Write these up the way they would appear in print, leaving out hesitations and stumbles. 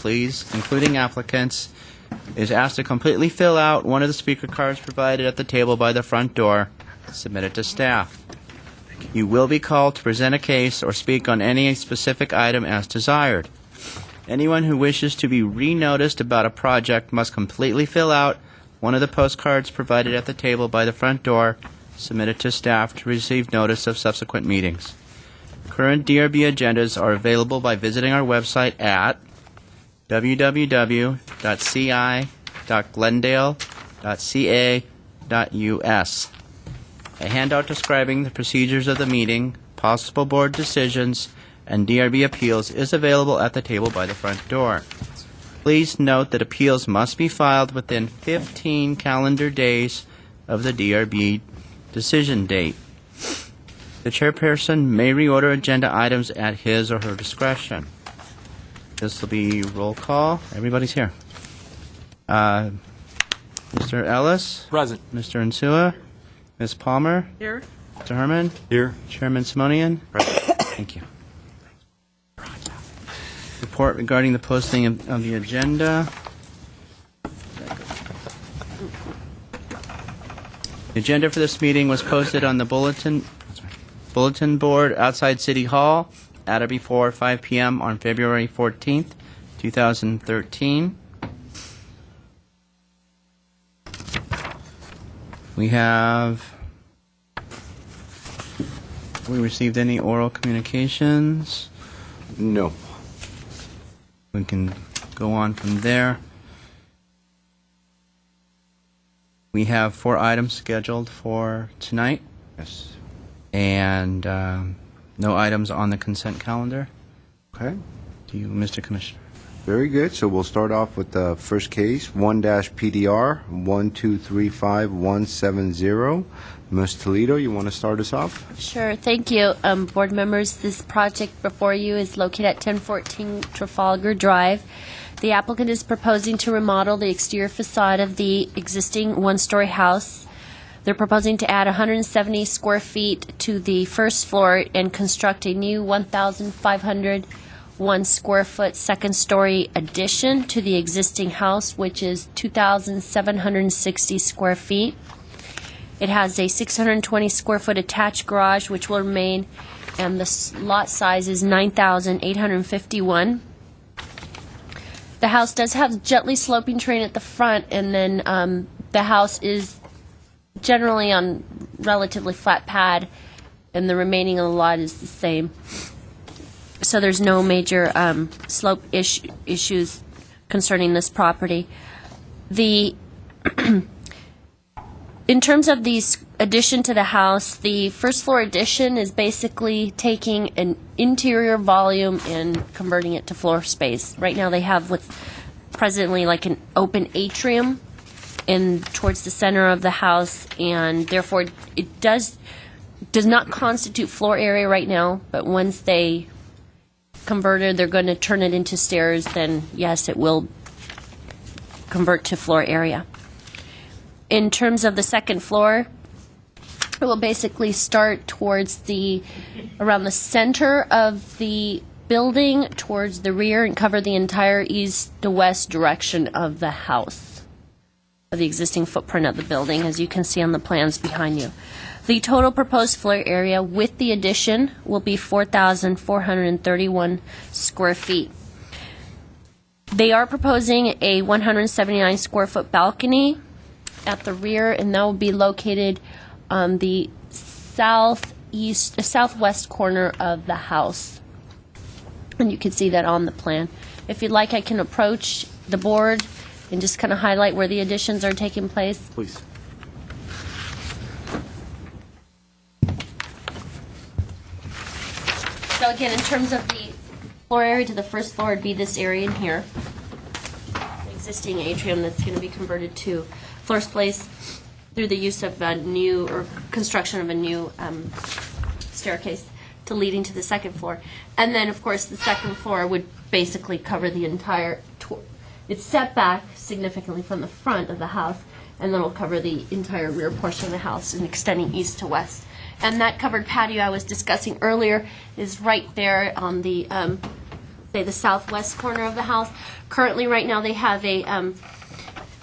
please, including applicants, is asked to completely fill out one of the speaker cards provided at the table by the front door. Submit it to staff. You will be called to present a case or speak on any specific item as desired. Anyone who wishes to be re-noticed about a project must completely fill out one of the postcards provided at the table by the front door. Submit it to staff to receive notice of subsequent meetings. Current DRB agendas are available by visiting our website at www.ci.glendale.ca.us. A handout describing the procedures of the meeting, possible board decisions, and DRB appeals is available at the table by the front door. Please note that appeals must be filed within 15 calendar days of the DRB decision date. The chairperson may reorder agenda items at his or her discretion. This will be roll call. Everybody's here. Mr. Ellis? Present. Mr. Insua? Ms. Palmer? Here. Mr. Herman? Here. Chairman Simonian? Present. Thank you. Report regarding the posting of the agenda. The agenda for this meeting was posted on the bulletin board outside City Hall at or before 5 p.m. on February 14th, 2013. We received any oral communications? No. We can go on from there. We have 4 items scheduled for tonight. Yes. And no items on the consent calendar. Okay. To you, Mr. Commissioner. Very good. So we'll start off with the first case, 1-PDR 1235170. Ms. Toledo, you want to start us off? Sure, thank you. Board members, this project before you is located at 1014 Trafalgar Drive. The applicant is proposing to remodel the exterior facade of the existing one-story house. They're proposing to add 170 square feet to the first floor and construct a new 1,501 square foot second-story addition to the existing house, which is 2,760 square feet. It has a 620 square foot attached garage, which will remain, and the lot size is 9,851. The house does have gently sloping terrain at the front, and then the house is generally on relatively flat pad, and the remaining of the lot is the same. So there's no major slope issues concerning this property. In terms of the addition to the house, the first floor addition is basically taking an interior volume and converting it to floor space. Right now they have what's presently like an open atrium towards the center of the house, and therefore it does not constitute floor area right now, but once they convert it, they're going to turn it into stairs, then yes, it will convert to floor area. In terms of the second floor, it will basically start towards around the center of the building towards the rear and cover the entire east to west direction of the house, of the existing footprint of the building, as you can see on the plans behind you. The total proposed floor area with the addition will be 4,431 square feet. They are proposing a 179 square foot balcony at the rear, and that will be located on the southwest corner of the house. And you can see that on the plan. If you'd like, I can approach the board and just kind of highlight where the additions are taking place. Please. So again, in terms of the floor area to the first floor, it'd be this area in here. The existing atrium that's going to be converted to floor space through the use of a new, or construction of a new staircase to leading to the second floor. And then, of course, the second floor would basically cover the entire, it's set back significantly from the front of the house, and then it'll cover the entire rear portion of the house and extending east to west. And that covered patio I was discussing earlier is right there on the say, the southwest corner of the house. Currently, right now, they have a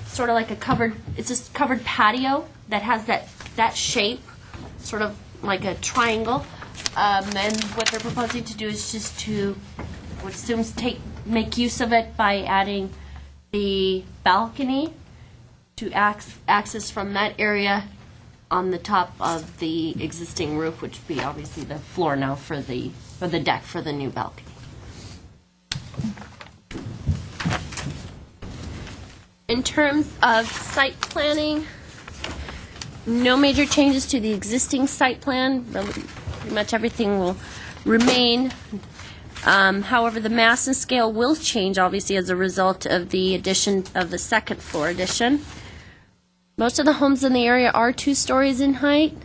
sort of like a covered, it's a covered patio that has that shape, sort of like a triangle. And what they're proposing to do is just to, what assumes make use of it by adding the balcony to access from that area on the top of the existing roof, which would be obviously the floor now for the deck for the new balcony. In terms of site planning, no major changes to the existing site plan. Pretty much everything will remain. However, the mass and scale will change, obviously, as a result of the addition of the second floor addition. Most of the homes in the area are 2 stories in height.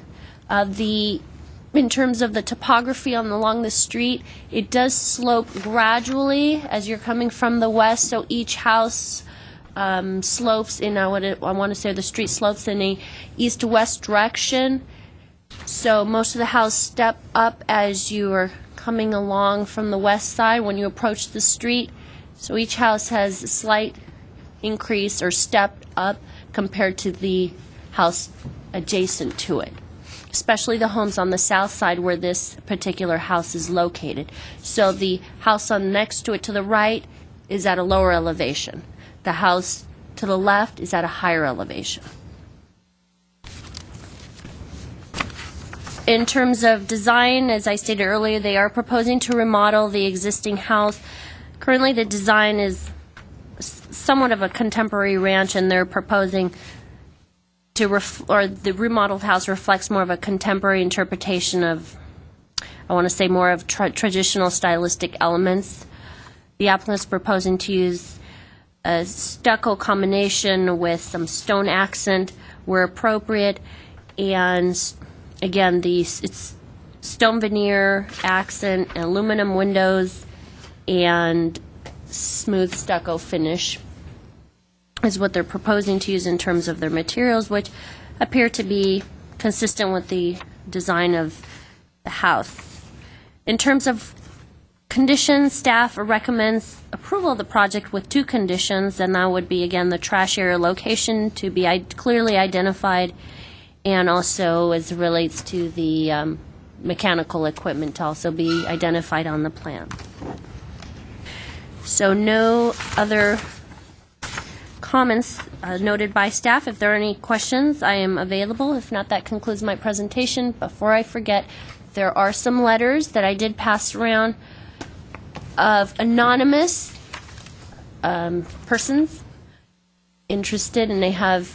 In terms of the topography along the street, it does slope gradually as you're coming from the west, so each house slopes in, I want to say the street slopes in a east-west direction. So most of the houses step up as you are coming along from the west side when you approach the street. So each house has a slight increase or step up compared to the house adjacent to it, especially the homes on the south side where this particular house is located. So the house on next to it to the right is at a lower elevation. The house to the left is at a higher elevation. In terms of design, as I stated earlier, they are proposing to remodel the existing house. Currently, the design is somewhat of a contemporary ranch, and they're proposing to the remodeled house reflects more of a contemporary interpretation of, I want to say, more of traditional stylistic elements. The applicant is proposing to use a stucco combination with some stone accent where appropriate, and again, it's stone veneer accent, aluminum windows, and smooth stucco finish is what they're proposing to use in terms of their materials, which appear to be consistent with the design of the house. In terms of conditions, staff recommends approval of the project with 2 conditions, and that would be, again, the trash area location to be clearly identified, and also as it relates to the mechanical equipment to also be identified on the plan. So no other comments noted by staff. If there are any questions, I am available. If not, that concludes my presentation. Before I forget, there are some letters that I did pass around of anonymous persons interested, and they have,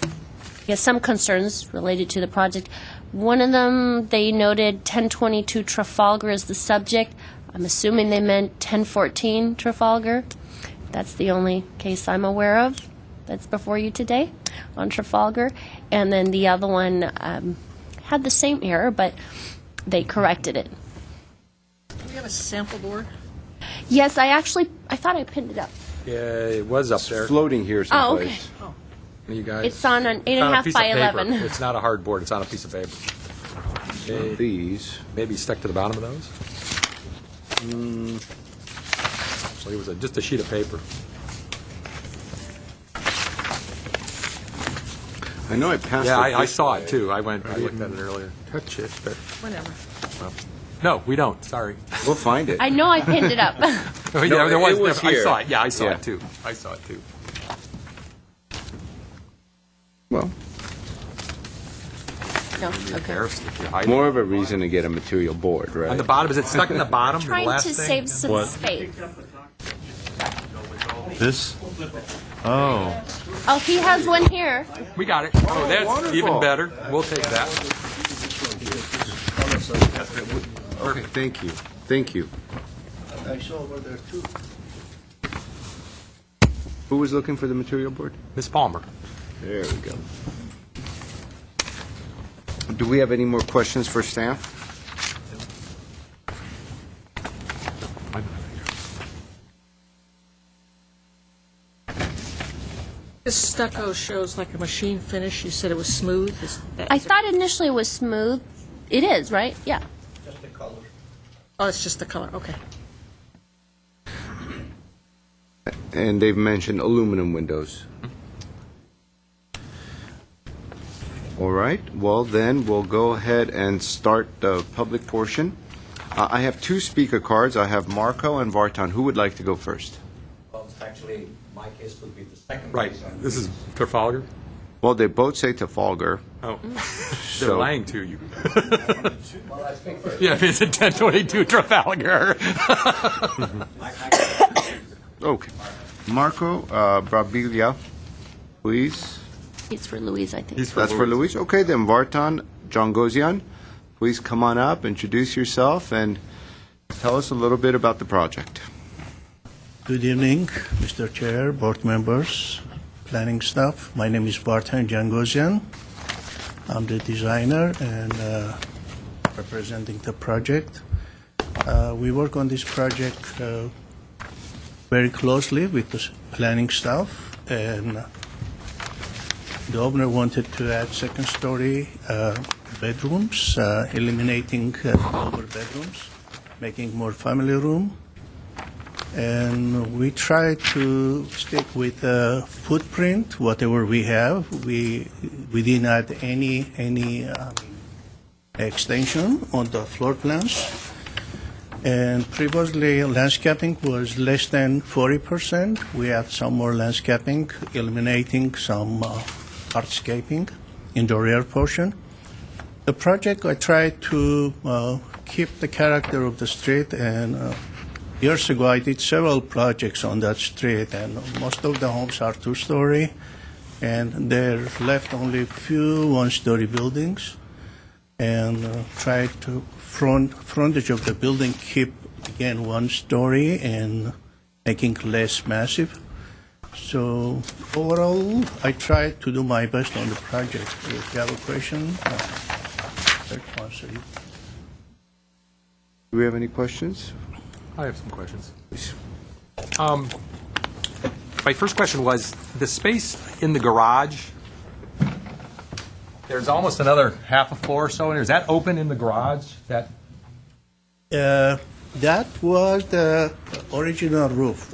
I guess, some concerns related to the project. One of them, they noted 1022 Trafalgar as the subject. I'm assuming they meant 1014 Trafalgar. That's the only case I'm aware of that's before you today on Trafalgar. And then the other one had the same error, but they corrected it. Do we have a sample board? Yes, I thought I pinned it up. Yeah, it was up there. Floating here Oh, okay. someplace. You guys. It's on an It's on a 8.5 piece by of paper. 11. It's not a hard board. It's on a piece of paper. These. Maybe stuck to the bottom of those. Actually, it was just a sheet of paper. I know I passed Yeah, it I this saw way. it too. I looked at it earlier. Touch it, but Whatever. No, we don't. Sorry. we'll find it. I know I pinned it up. Yeah, No, there was. it was I here. saw it. Yeah, I saw Yeah. it too. I saw it too. Well, No, okay. Embarrassing if you hide it. more of a reason to get a material board, right? On the bottom, is it stuck in the bottom? the Trying last to thing? save some space. This? Oh. Oh, he has one here. We got it. Oh, that's wonderful. even better. We'll take that. Okay, thank you. Thank you. I saw over there too. Who was looking for the material board? Miss Palmer. There we go. Do we have any more questions for staff? This stucco shows like a machine finish. You said it was smooth. I thought initially it was smooth. It is, right? Yeah. Oh, it's just the color. Okay. And they've mentioned aluminum windows. All right, well then, we'll go ahead and start the public portion. I have two speaker cards. I have Marco and Vartan. Who would like to go first? Well, actually, my case would be the second. Right. case. This is Trafalgar? Well, they both say Trafalgar. Oh. They're So- lying to you. Well, I speak first. Yeah, it's a 1022 Trafalgar. Okay. Marco Brabilia, please. It's for Louise, I think. That's for Luis. Okay, then Vartan Jangozian, please come on up, introduce yourself, and tell us a little bit about the project. Good evening, Mr. Chair, board members, planning staff. My name is Vartan Jangozian. I'm the designer and representing the project. We work on this project very closely with the planning staff, and the owner wanted to add second-story bedrooms, eliminating lower bedrooms, making more family room. And we try to stick with the footprint, whatever we have. We didn't add any extension on the floor plans. And previously, landscaping was less than 40%. We add some more landscaping, eliminating some hardscaping in the rear portion. The project, I tried to keep the character of the street, and years ago I did several projects on that street, and most of the homes are two-story, and there left only few one-story buildings, and tried to frontage of the building keep again one story and making less massive. So overall, I tried to do my best on the project. If you have a question, I'll answer you. Do we have any questions? I have some questions. Please. My first question was, the space in the garage, there's almost another half a floor or so in there. Is that open in the garage? That That was the original roof.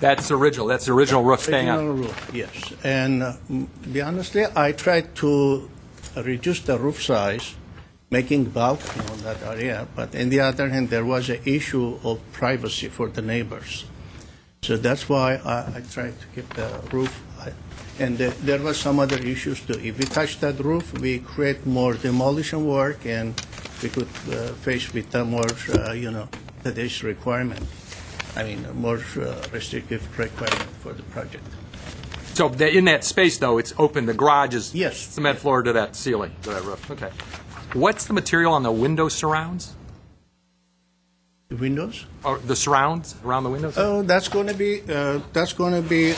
That's original. That's the original roof staying Original on. roof, yes. And to be honestly, I tried to reduce the roof size, making balcony on that area. But on the other hand, there was an issue of privacy for the neighbors. So that's why I tried to keep the roof. And there was some other issues too. If we touch that roof, we create more demolition work, and we could face with a more, today's requirement. I mean, more restrictive requirement for the project. So in that space, though, it's open. The garage is Yes. cement floor to that ceiling, to that roof. Okay. What's the material on the window surrounds? The windows? Or the surrounds around the windows? Oh, that's going to be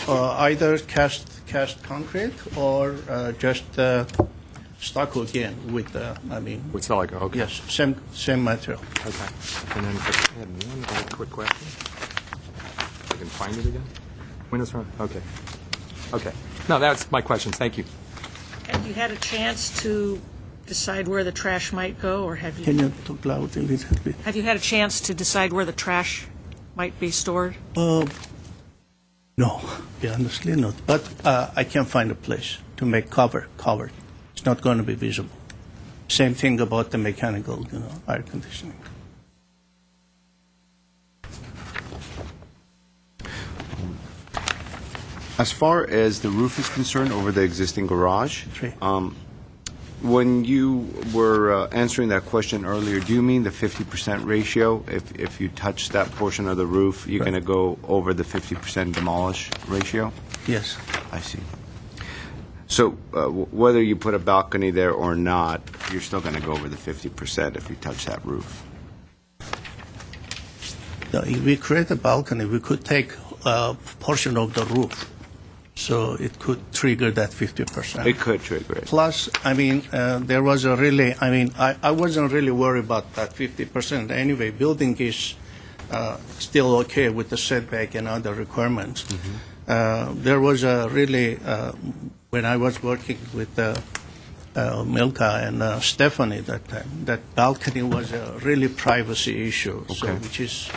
either cast concrete or just stucco again with With silica, okay. yes, same material. Okay. And then I had one other quick question. I can find it again. Windows surround. Okay. Okay. No, that's my questions. Thank you. Have you had a chance to decide where the trash might go, or have Can you, you talk loud a little bit? have you had a chance to decide where the trash might be stored? No, be honestly not. But I can find a place to make covered. It's not going to be visible. Same thing about the mechanical, air conditioning. As far as the roof is concerned over the existing garage, Right. when you were answering that question earlier, do you mean the 50% ratio? If you touch that portion of the roof, you're Right. going to go over the 50% demolish ratio? Yes. I see. So whether you put a balcony there or not, you're still going to go over the 50% if you touch that roof? Now, if we create a balcony, we could take a portion of the roof, so it could trigger that 50%. It could trigger it. Plus, there was I wasn't really worried about that 50%. Anyway, building is still okay with the setback and other requirements. There was a really, when I was working with Milka and Stephanie that time, that balcony was a really privacy issue, so Okay. which is,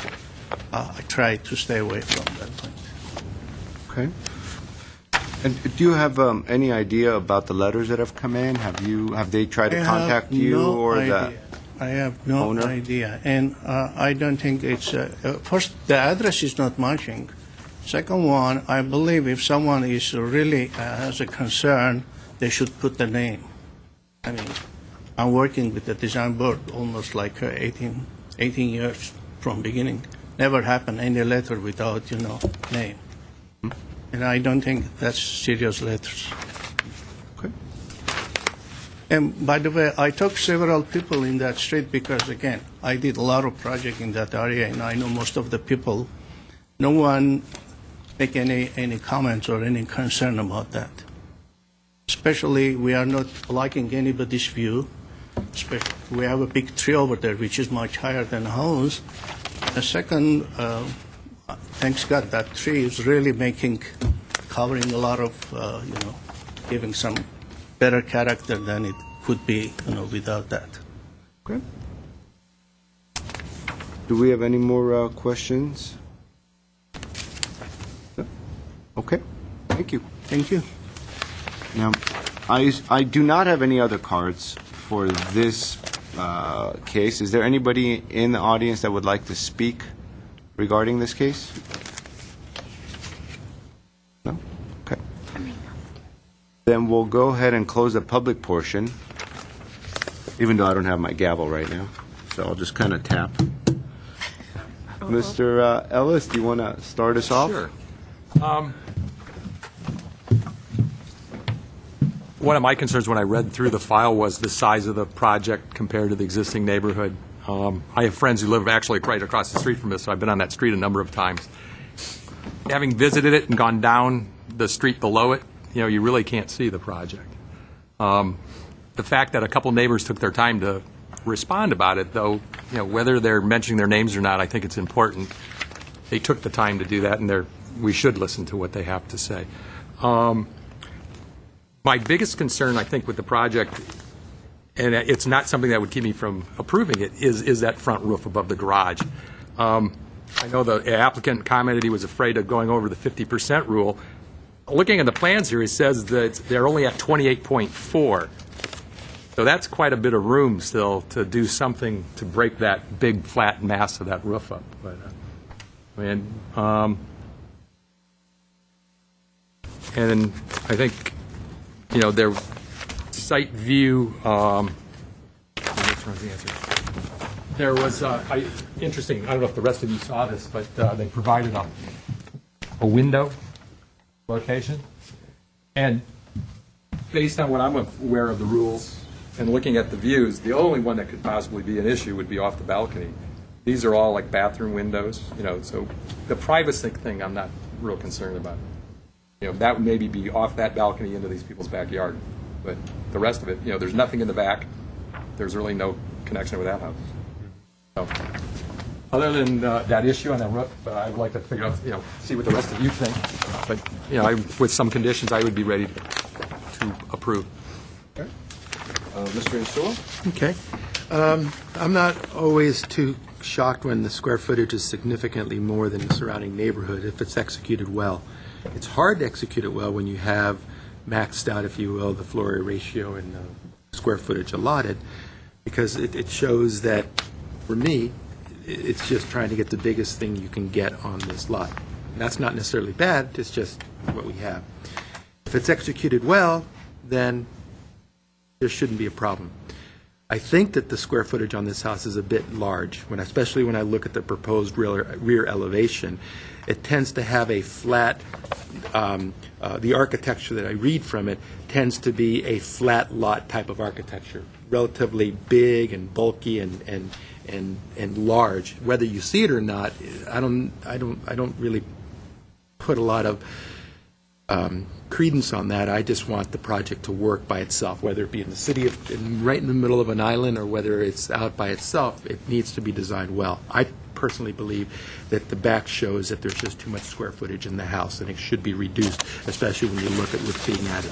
I tried to stay away from that point. Okay. And do you have any idea about the letters that have come in? Have they tried to contact you or the I have no owner? idea, and I don't think it's. First, the address is not matching. Second one, I believe if someone is really has a concern, they should put the name. I mean, I'm working with the design board almost like 18 years from beginning. Never happened any letter without, name. And I don't think that's serious letters. Okay. And by the way, I took several people in that street because, again, I did a lot of projects in that area, and I know most of the people. No one make any comments or any concern about that. Especially, we are not liking anybody's view. We have a big tree over there, which is much higher than the house. The second, thanks God, that tree is really covering a lot of, giving some better character than it could be, without that. Okay. Do we have any more questions? No? Okay. Thank you. Thank you. Now, I do not have any other cards for this case. Is there anybody in the audience that would like to speak regarding this case? No? Okay. Then we'll go ahead and close the public portion, even though I don't have my gavel right now. So I'll just kind of tap. Mr. Ellis, do you want to start us off? Sure. One of my concerns when I read through the file was the size of the project compared to the existing neighborhood. I have friends who live actually right across the street from this, so I've been on that street a number of times. Having visited it and gone down the street below it, you really can't see the project. The fact that a couple neighbors took their time to respond about it, though, whether they're mentioning their names or not, I think it's important. They took the time to do that, and we should listen to what they have to say. My biggest concern, I think, with the project, and it's not something that would keep me from approving it, is that front roof above the garage. I know the applicant commented he was afraid of going over the 50% rule. Looking at the plans here, it says that they're only at 28.4. So that's quite a bit of room still to do something to break that big flat mass of that roof up. But, and I think, their site view, which one's the answer? There was, interesting, I don't know if the rest of you saw this, but they provided a window location. And based on what I'm aware of the rules and looking at the views, the only one that could possibly be an issue would be off the balcony. These are all like bathroom windows, so the privacy thing I'm not real concerned about. That would maybe be off that balcony into these people's backyard. But the rest of it, there's nothing in the back. There's really no connection with that house. So, other than that issue on that roof, I would like to figure out, see what the rest of you think. But, with some conditions, I would be ready to approve. Okay. Mr. Insula? Okay. I'm not always too shocked when the square footage is significantly more than the surrounding neighborhood if it's executed well. It's hard to execute it well when you have maxed out, if you will, the floor area ratio and square footage allotted, because it shows that, for me, it's just trying to get the biggest thing you can get on this lot. That's not necessarily bad, it's just what we have. If it's executed well, then there shouldn't be a problem. I think that the square footage on this house is a bit large, especially when I look at the proposed rear elevation. It tends to have a flat, the architecture that I read from it tends to be a flat lot type of architecture, relatively big and bulky and large. Whether you see it or not, I don't really put a lot of credence on that. I just want the project to work by itself, whether it be in the city, right in the middle of an island, or whether it's out by itself. It needs to be designed well. I personally believe that the back shows that there's just too much square footage in the house, and it should be reduced, especially when you look at what's being added.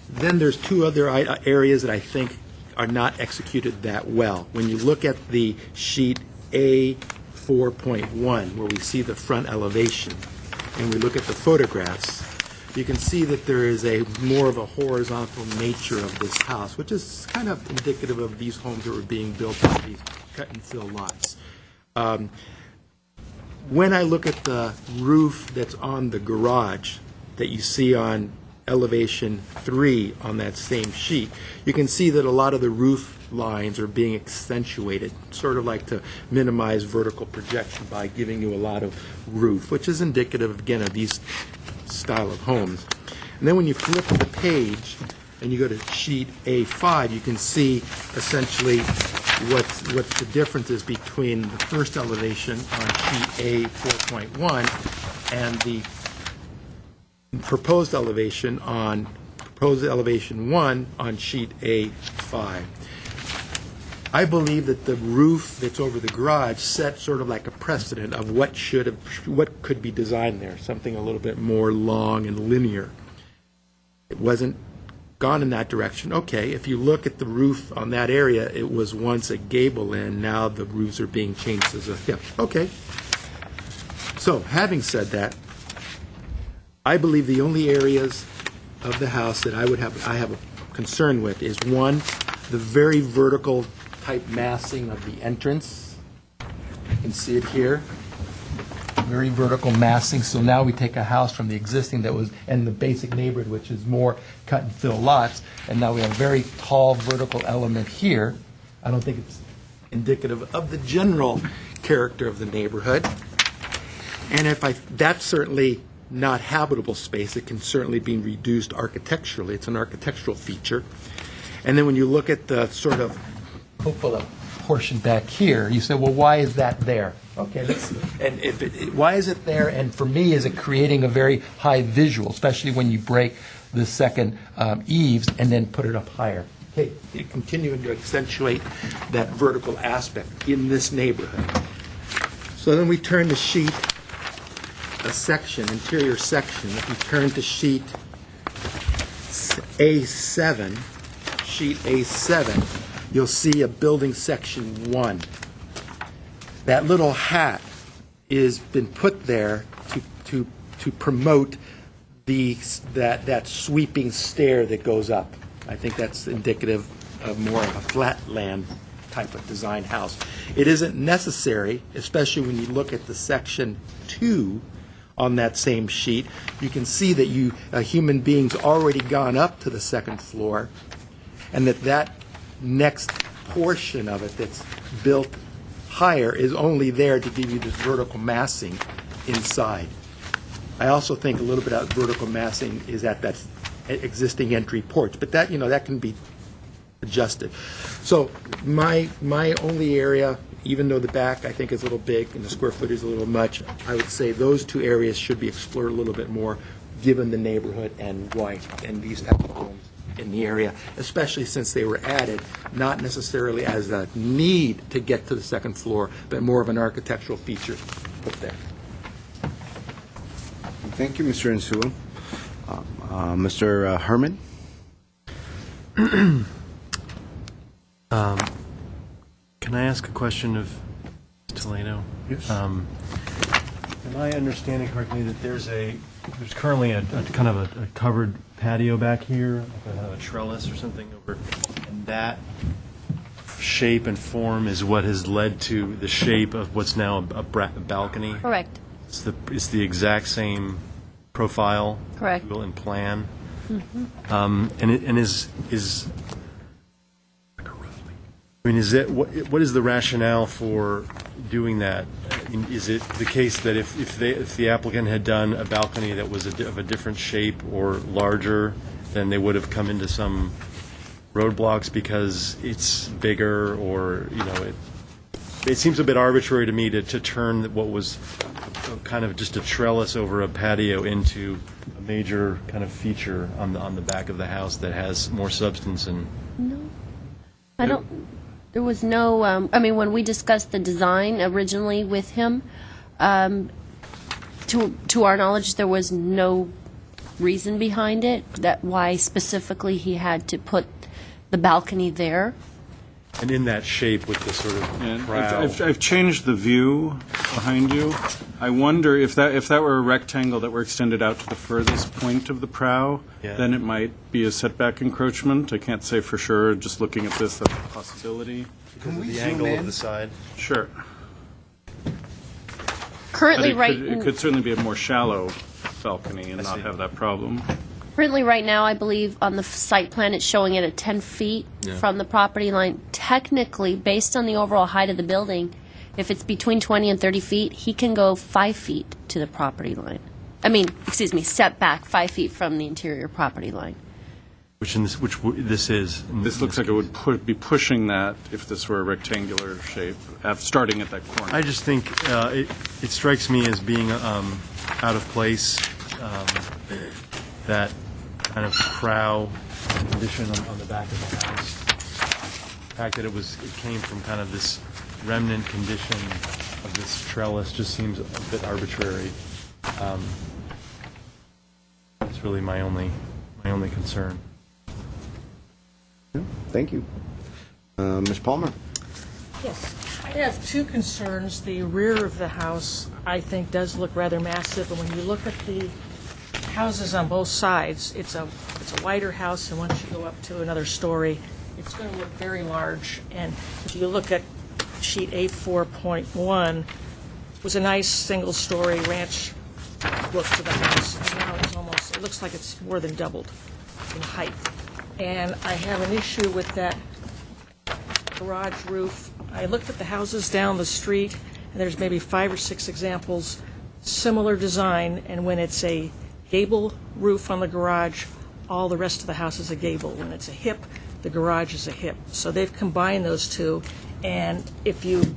Then there's two other areas that I think are not executed that well. When you look at the sheet A 4.1, where we see the front elevation, and we look at the photographs, you can see that there is a more of a horizontal nature of this house, which is kind of indicative of these homes that were being built on these cut and fill lots. When I look at the roof that's on the garage that you see on elevation 3 on that same sheet, you can see that a lot of the roof lines are being accentuated, sort of like to minimize vertical projection by giving you a lot of roof, which is indicative, again, of these style of homes. And then when you flip the page and you go to sheet A5, you can see essentially what the difference is between the first elevation on sheet A4.1 and the proposed elevation 1 on sheet A5. I believe that the roof that's over the garage set sort of like a precedent of what could be designed there, something a little bit more long and linear. It wasn't gone in that direction. Okay, if you look at the roof on that area, it was once a gable end, now the roofs are being changed as a, yeah, okay. So, having said that, I believe the only areas of the house that I have a concern with is, one, the very vertical type massing of the entrance. You can see it here. Very vertical massing. So now we take a house from the existing that was in the basic neighborhood, which is more cut and fill lots, and now we have a very tall vertical element here. I don't think it's indicative of the general character of the neighborhood. And that's certainly not habitable space. It can certainly be reduced architecturally. It's an architectural feature. And then when you look at the sort of cupola portion back here, you say, well, why is that there? Okay, why is it there? And for me, is it creating a very high visual, especially when you break the second eaves and then put it up higher? Okay, continuing to accentuate that vertical aspect in this neighborhood. So then we turn the sheet, interior section. If we turn to sheet A7, you'll see a building section 1. That little hat is been put there to promote that sweeping stair that goes up. I think that's indicative of more of a flatland type of design house. It isn't necessary, especially when you look at the section 2 on that same sheet. You can see that a human being's already gone up to the second floor, and that next portion of it that's built higher is only there to give you this vertical massing inside. I also think a little bit of vertical massing is at that existing entry porch, but that can be adjusted. So my only area, even though the back I think is a little big and the square footage is a little much, I would say those two areas should be explored a little bit more given the neighborhood and why and these type of homes in the area, especially since they were added, not necessarily as a need to get to the second floor, but more of an architectural feature put there. Thank you, Mr. Insua. Mr. Herman? Can I ask a question of Toledo? Yes. Am I understanding correctly that there's currently a kind of a covered patio back here, like a trellis or something over, and that shape and form is what has led to the shape of what's now a balcony? Correct. It's the exact same profile, Correct. and plan. And is I mean, is it what is the rationale for doing that? I mean, is it the case that if the applicant had done a balcony that was of a different shape or larger, then they would have come into some roadblocks because it's bigger, or it seems a bit arbitrary to me to turn what was kind of just a trellis over a patio into a major kind of feature on the back of the house that has more substance and. No, I don't. There was no. I mean, when we discussed the design originally with him, to our knowledge, there was no reason behind it. That why specifically he had to put the balcony there. And in that shape with the sort of And prow. I've changed the view behind you. I wonder if that were a rectangle that were extended out to the furthest point of the prow, Yeah. then it might be a setback encroachment. I can't say for sure. Just looking at this, that's a possibility. Can we the zoom angle in? of the side. Sure. But Currently, it could certainly be a more shallow balcony and not see. have that problem. Currently, right now, I believe on the site plan, it's showing it at 10 feet from the property line. Technically, based on the overall height of the building, if it's between 20 and 30 feet, he can go 5 feet to the property line. Step back 5 feet from the interior property line. Which this is. This looks like it would be pushing that if this were a rectangular shape, starting at that corner. I just think it strikes me as being out of place, that kind of prow condition on the back of the house. The fact that it came from kind of this remnant condition of this trellis just seems a bit arbitrary. It's really my only concern. Thank you. Ms. Palmer? Yes. I have two concerns. The rear of the house, I think, does look rather massive, and when you look at the houses on both sides, it's a wider house, and once you go up to another story, it's going to look very large. And if you look at sheet A4.1, it was a nice single-story ranch look to the house, and now it looks like it's more than doubled in height. And I have an issue with that garage roof. I looked at the houses down the street, and there's maybe 5 or 6 examples, similar design, and when it's a gable roof on the garage, all the rest of the house is a gable. When it's a hip, the garage is a hip. So they've combined those two, and if you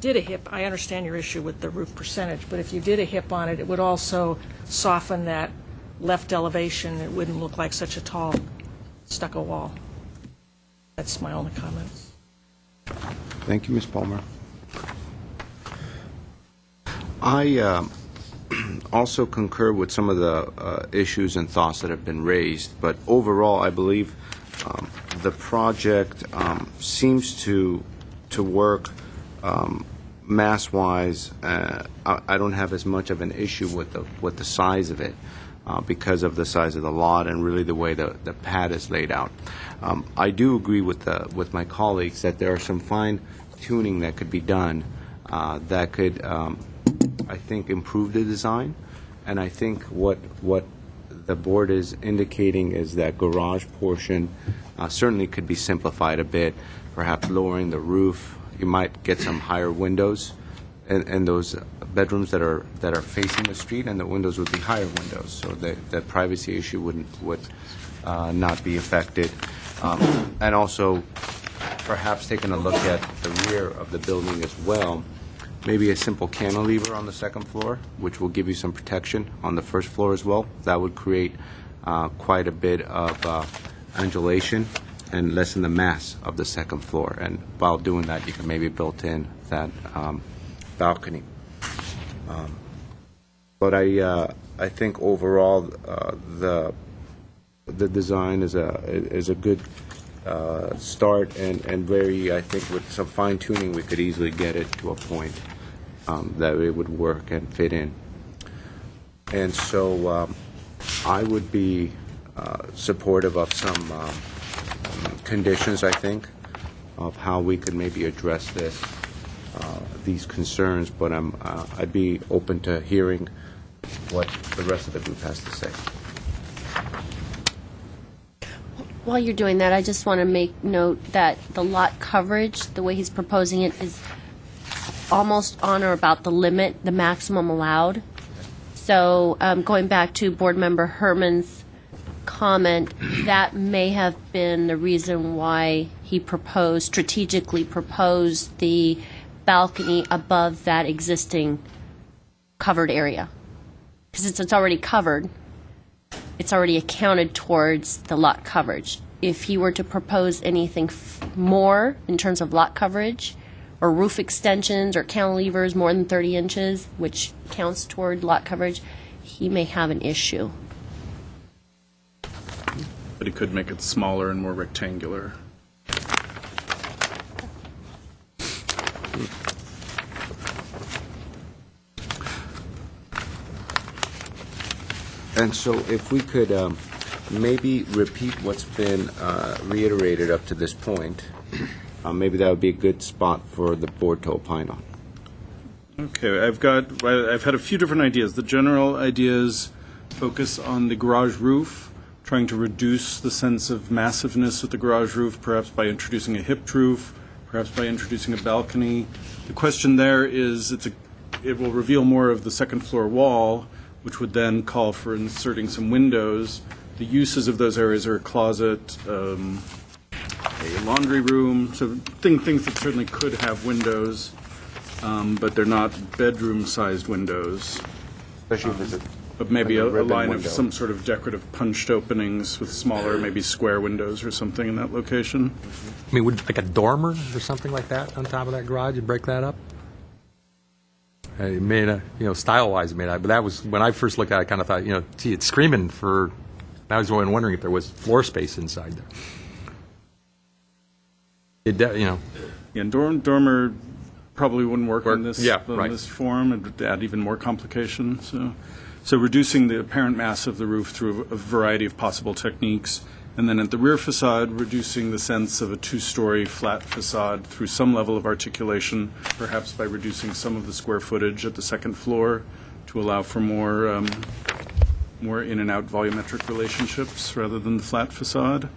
did a hip, I understand your issue with the roof percentage, but if you did a hip on it, it would also soften that left elevation. It wouldn't look like such a tall stucco wall. That's my only comments. Thank you, Ms. Palmer. I also concur with some of the issues and thoughts that have been raised, but overall, I believe the project seems to work mass-wise. I don't have as much of an issue with the size of it because of the size of the lot and really the way the pad is laid out. I do agree with my colleagues that there are some fine tuning that could be done that could, I think, improve the design. And I think what the board is indicating is that garage portion certainly could be simplified a bit, perhaps lowering the roof. You might get some higher windows in those bedrooms that are facing the street, and the windows would be higher windows, so that privacy issue would not be affected. And also, perhaps taking a look at the rear of the building as well, maybe a simple cantilever on the second floor, which will give you some protection on the first floor as well. That would create quite a bit of undulation and lessen the mass of the second floor. And while doing that, you can maybe build in that balcony. But I think overall the design is a good start, and very, I think with some fine tuning we could easily get it to a point that it would work and fit in. And so I would be supportive of some conditions, I think, of how we could maybe address these concerns, but I'd be open to hearing what the rest of the group has to say. While you're doing that, I just want to make note that the lot coverage, the way he's proposing it, is almost on or about the limit, the maximum allowed. So going back to Board Member Herman's comment, that may have been the reason why he strategically proposed the balcony above that existing covered area. Because it's already covered, it's already accounted towards the lot coverage. If he were to propose anything more in terms of lot coverage, or roof extensions, or cantilevers more than 30 inches, which counts toward lot coverage, he may have an issue. But he could make it smaller and more rectangular. And so if we could maybe repeat what's been reiterated up to this point, maybe that would be a good spot for the board to opine on. Okay, I've had a few different ideas. The general ideas focus on the garage roof, trying to reduce the sense of massiveness of the garage roof, perhaps by introducing a hipped roof, perhaps by introducing a balcony. The question there is, it will reveal more of the second floor wall, which would then call for inserting some windows. The uses of those areas are a closet, a laundry room, so things that certainly could have windows, but they're not bedroom-sized windows. Especially if it's a But maybe like a ribbon line window. of some sort of decorative punched openings with smaller, maybe square windows or something in that location. I mean, would like a dormer or something like that on top of that garage and break that up? It may not, style-wise, it may not. But that was when I first looked at it. I kind of thought, gee, it's screaming for. I was wondering if there was floor space inside there. Yeah, and dormer probably wouldn't work on this right. this form. It would add even more complication. So reducing the apparent mass of the roof through a variety of possible techniques. And then at the rear facade, reducing the sense of a two-story flat facade through some level of articulation, perhaps by reducing some of the square footage at the second floor to allow for more in and out volumetric relationships rather than the flat facade.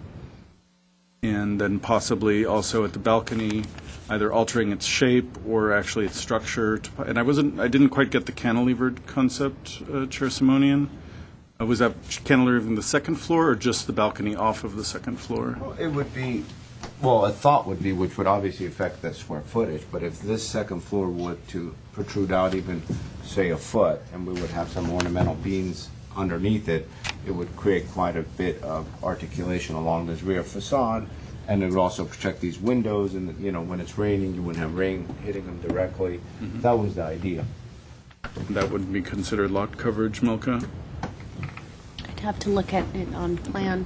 And then possibly also at the balcony, either altering its shape or actually its structure. And I didn't quite get the cantilevered concept, Chair Simonian. Was that cantilevering the second floor or just the balcony off of the second floor? Well, it would be, well, a thought would be, which would obviously affect the square footage, but if this second floor were to protrude out even, say, a foot, and we would have some ornamental beams underneath it, it would create quite a bit of articulation along this rear facade, and it would also protect these windows, and, when it's raining, you wouldn't have rain hitting them directly. Mm-hmm. That was the idea. That wouldn't be considered lot coverage, Milka? I'd have to look at it on plan.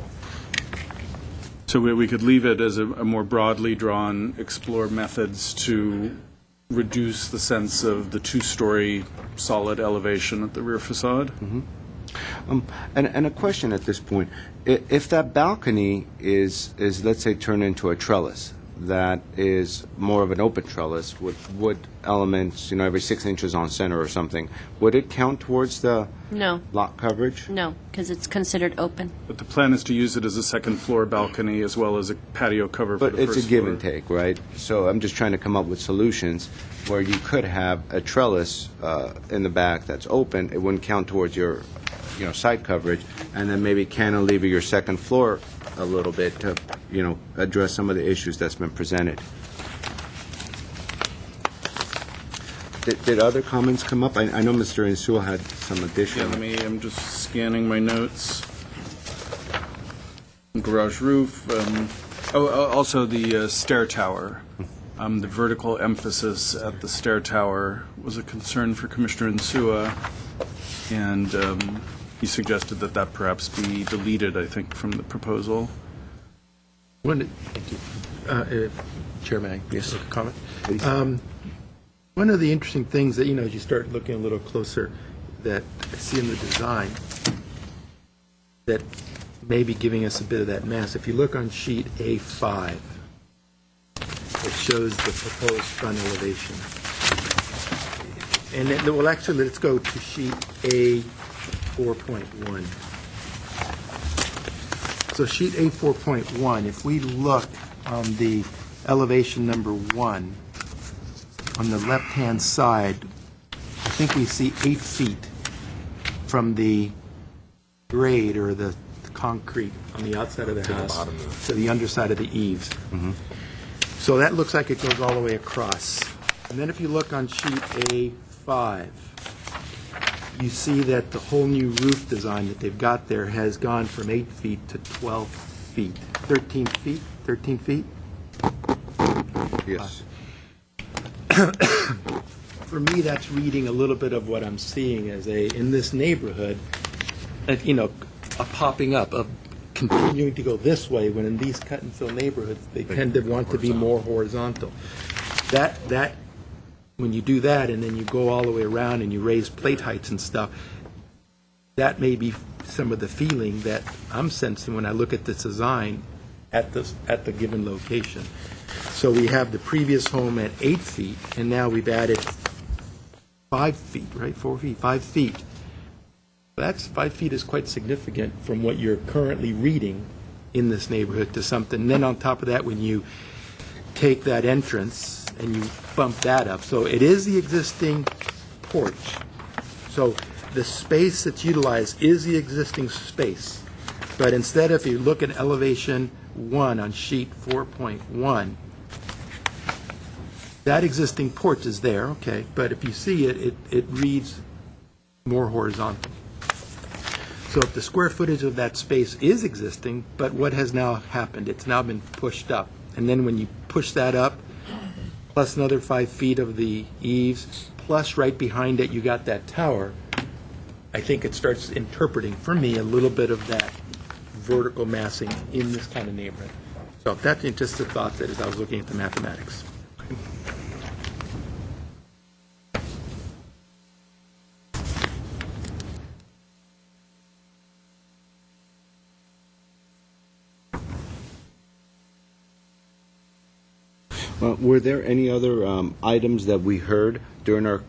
So we could leave it as a more broadly drawn, explore methods to reduce the sense of the two-story solid elevation at the rear facade. And a question at this point: if that balcony is let's say turned into a trellis that is more of an open trellis with wood elements, every 6 inches on center or something, would it count towards the No, lot coverage? no, because it's considered open. But the plan is to use it as a second floor balcony as well as a patio cover for But the it's first a give floor. and take, right? So I'm just trying to come up with solutions where you could have a trellis in the back that's open. It wouldn't count towards your, side coverage, and then maybe cantilever your second floor a little bit to, address some of the issues that's been presented. Did other comments come up? I know Mr. Insua had some Yeah, additional. I'm just scanning my notes. Garage roof. Also the stair tower. The vertical emphasis at the stair tower was a concern for Commissioner Insua, and he suggested that perhaps be deleted, I think, from the proposal. Chairman, I guess, comment? One of the interesting things that, as you start looking a little closer, that I see in the design that may be giving us a bit of that mass. If you look on sheet A5, it shows the proposed front elevation. And then, well, actually, let's go to sheet A4.1. So sheet A4.1, if we look on the elevation number 1, on the left-hand side, I think we see 8 feet from the grade or the concrete on the outside of the house to the underside of the eaves. So that looks like it goes all the way across. And then if you look on sheet A5, you see that the whole new roof design that they've got there has gone from 8 feet to 12 feet. 13 feet? 13 feet? Yes. For me, that's reading a little bit of what I'm seeing as in this neighborhood, a popping up of continuing to go this way, when in these cut and fill neighborhoods, they tend to want to be more horizontal. That when you do that and then you go all the way around and you raise plate heights and stuff, that may be some of the feeling that I'm sensing when I look at this design at the given location. So we have the previous home at 8 feet, and now we've added 5 feet, right? 4 feet, 5 feet. That's 5 feet is quite significant from what you're currently reading in this neighborhood to something. And then on top of that, when you take that entrance and you bump that up, so it is the existing porch. So the space that's utilized is the existing space. But instead, if you look at elevation 1 on sheet 4.1, that existing porch is there, okay, but if you see it, it reads more horizontal. So if the square footage of that space is existing, but what has now happened? It's now been pushed up. And then when you push that up, plus another 5 feet of the eaves, plus right behind it you got that tower, I think it starts interpreting, for me, a little bit of that vertical massing in this kind of neighborhood. So that's just a thought that as I was looking at the mathematics. Were there any other items that we heard during our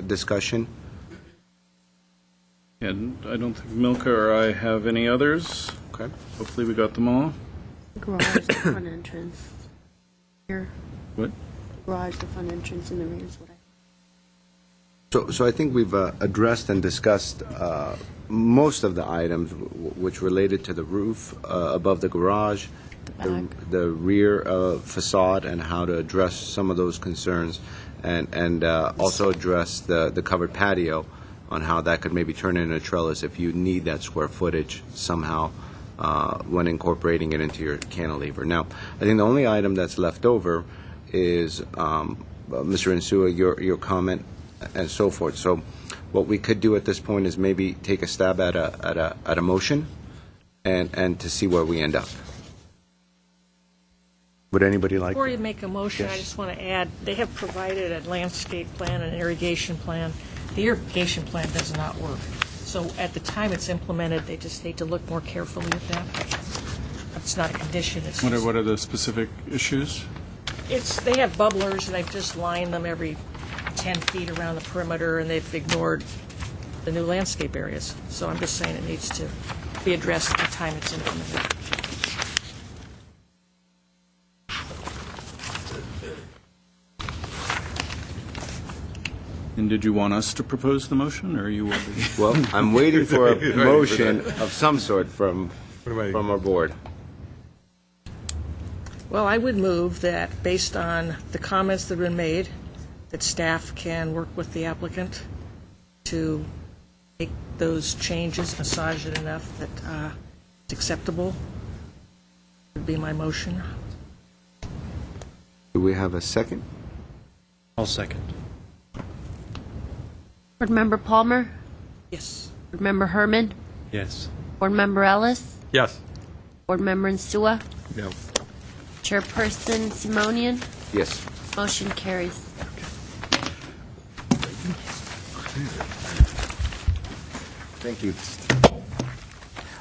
discussion? And I don't think Milka or I have any others. Okay. Hopefully we got them all. Garage, the front entrance. Here. What? Garage, the front entrance, and the rear is what I. So I think we've addressed and discussed most of the items which related to the roof above the garage, the rear facade, and how to address some of those concerns, and also address the covered patio on how that could maybe turn into a trellis if you need that square footage somehow when incorporating it into your cantilever. Now, I think the only item that's left over is, Mr. Insua, your comment and so forth. So what we could do at this point is maybe take a stab at a motion and to see where we end up. Would anybody like? Before you make a motion, I Yes. just want to add, they have provided a landscape plan and an irrigation plan. The irrigation plan does not work. So at the time it's implemented, they just need to look more carefully at that. It's not a condition, it's just, What are the specific issues? they have bubblers, and they've just lined them every 10 feet around the perimeter, and they've ignored the new landscape areas. So I'm just saying it needs to be addressed at the time it's implemented. And did you want us to propose the motion, or are you already? Well, I'm waiting for a motion of some sort from our board. Well, I would move that, based on the comments that have been made, that staff can work with the applicant to make those changes, massage it enough that it's acceptable, would be my motion. Do we have a second? I'll second. Board Member Palmer? Yes. Board Member Herman? Yes. Board Member Ellis? Yes. Board Member Insua? No. Chairperson Simonian? Yes. Motion carries. Thank you.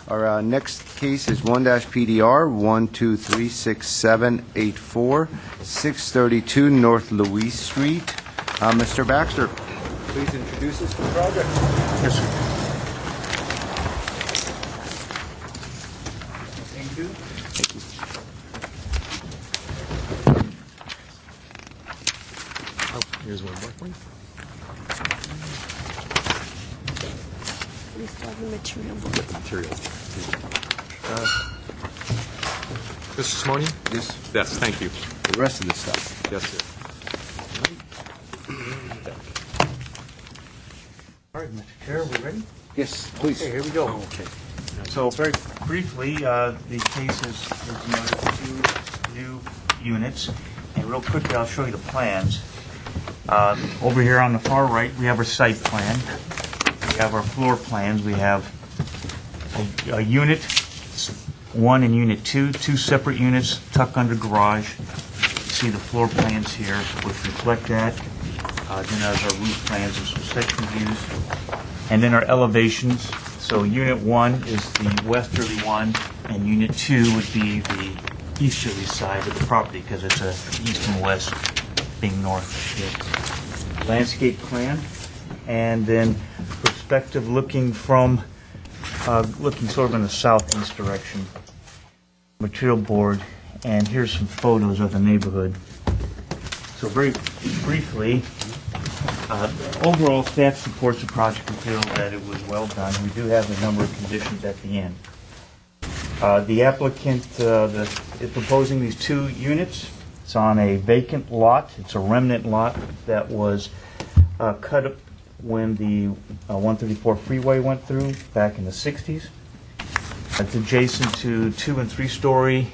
Our next case is 1-PDR 1236784, 632 North Louise Street. Mr. Baxter, please introduce us to the project. Yes, sir. Thank you. Here's one more for you. We still have the material. Materials. Mr. Simonian? Yes. Yes, thank you. The rest of the stuff. Yes, sir. All right, Mr. Chair, we ready? Yes, please. Okay, here we go. Okay. So very briefly, the case is noted 2 new units, and real quickly, I'll show you the plans. Over here on the far right, we have our site plan. We have our floor plans. We have a unit 1 and unit 2, 2 separate units tucked under garage. You see the floor plans here, which reflect that. Then there's our roof plans and some section views. And then our elevations. So Unit 1 is the westerly one, and Unit 2 would be the easterly side of the property because it's a east and west being north. Landscape plan, and then perspective looking from, looking sort of in the southeast direction. Material board, and here's some photos of the neighborhood. So very briefly, overall staff supports the project and feels that it was well done. We do have a number of conditions at the end. The applicant is proposing these 2 units. It's on a vacant lot. It's a remnant lot that was cut up when the 134 freeway went through back in the 60s. It's adjacent to 2- and 3-story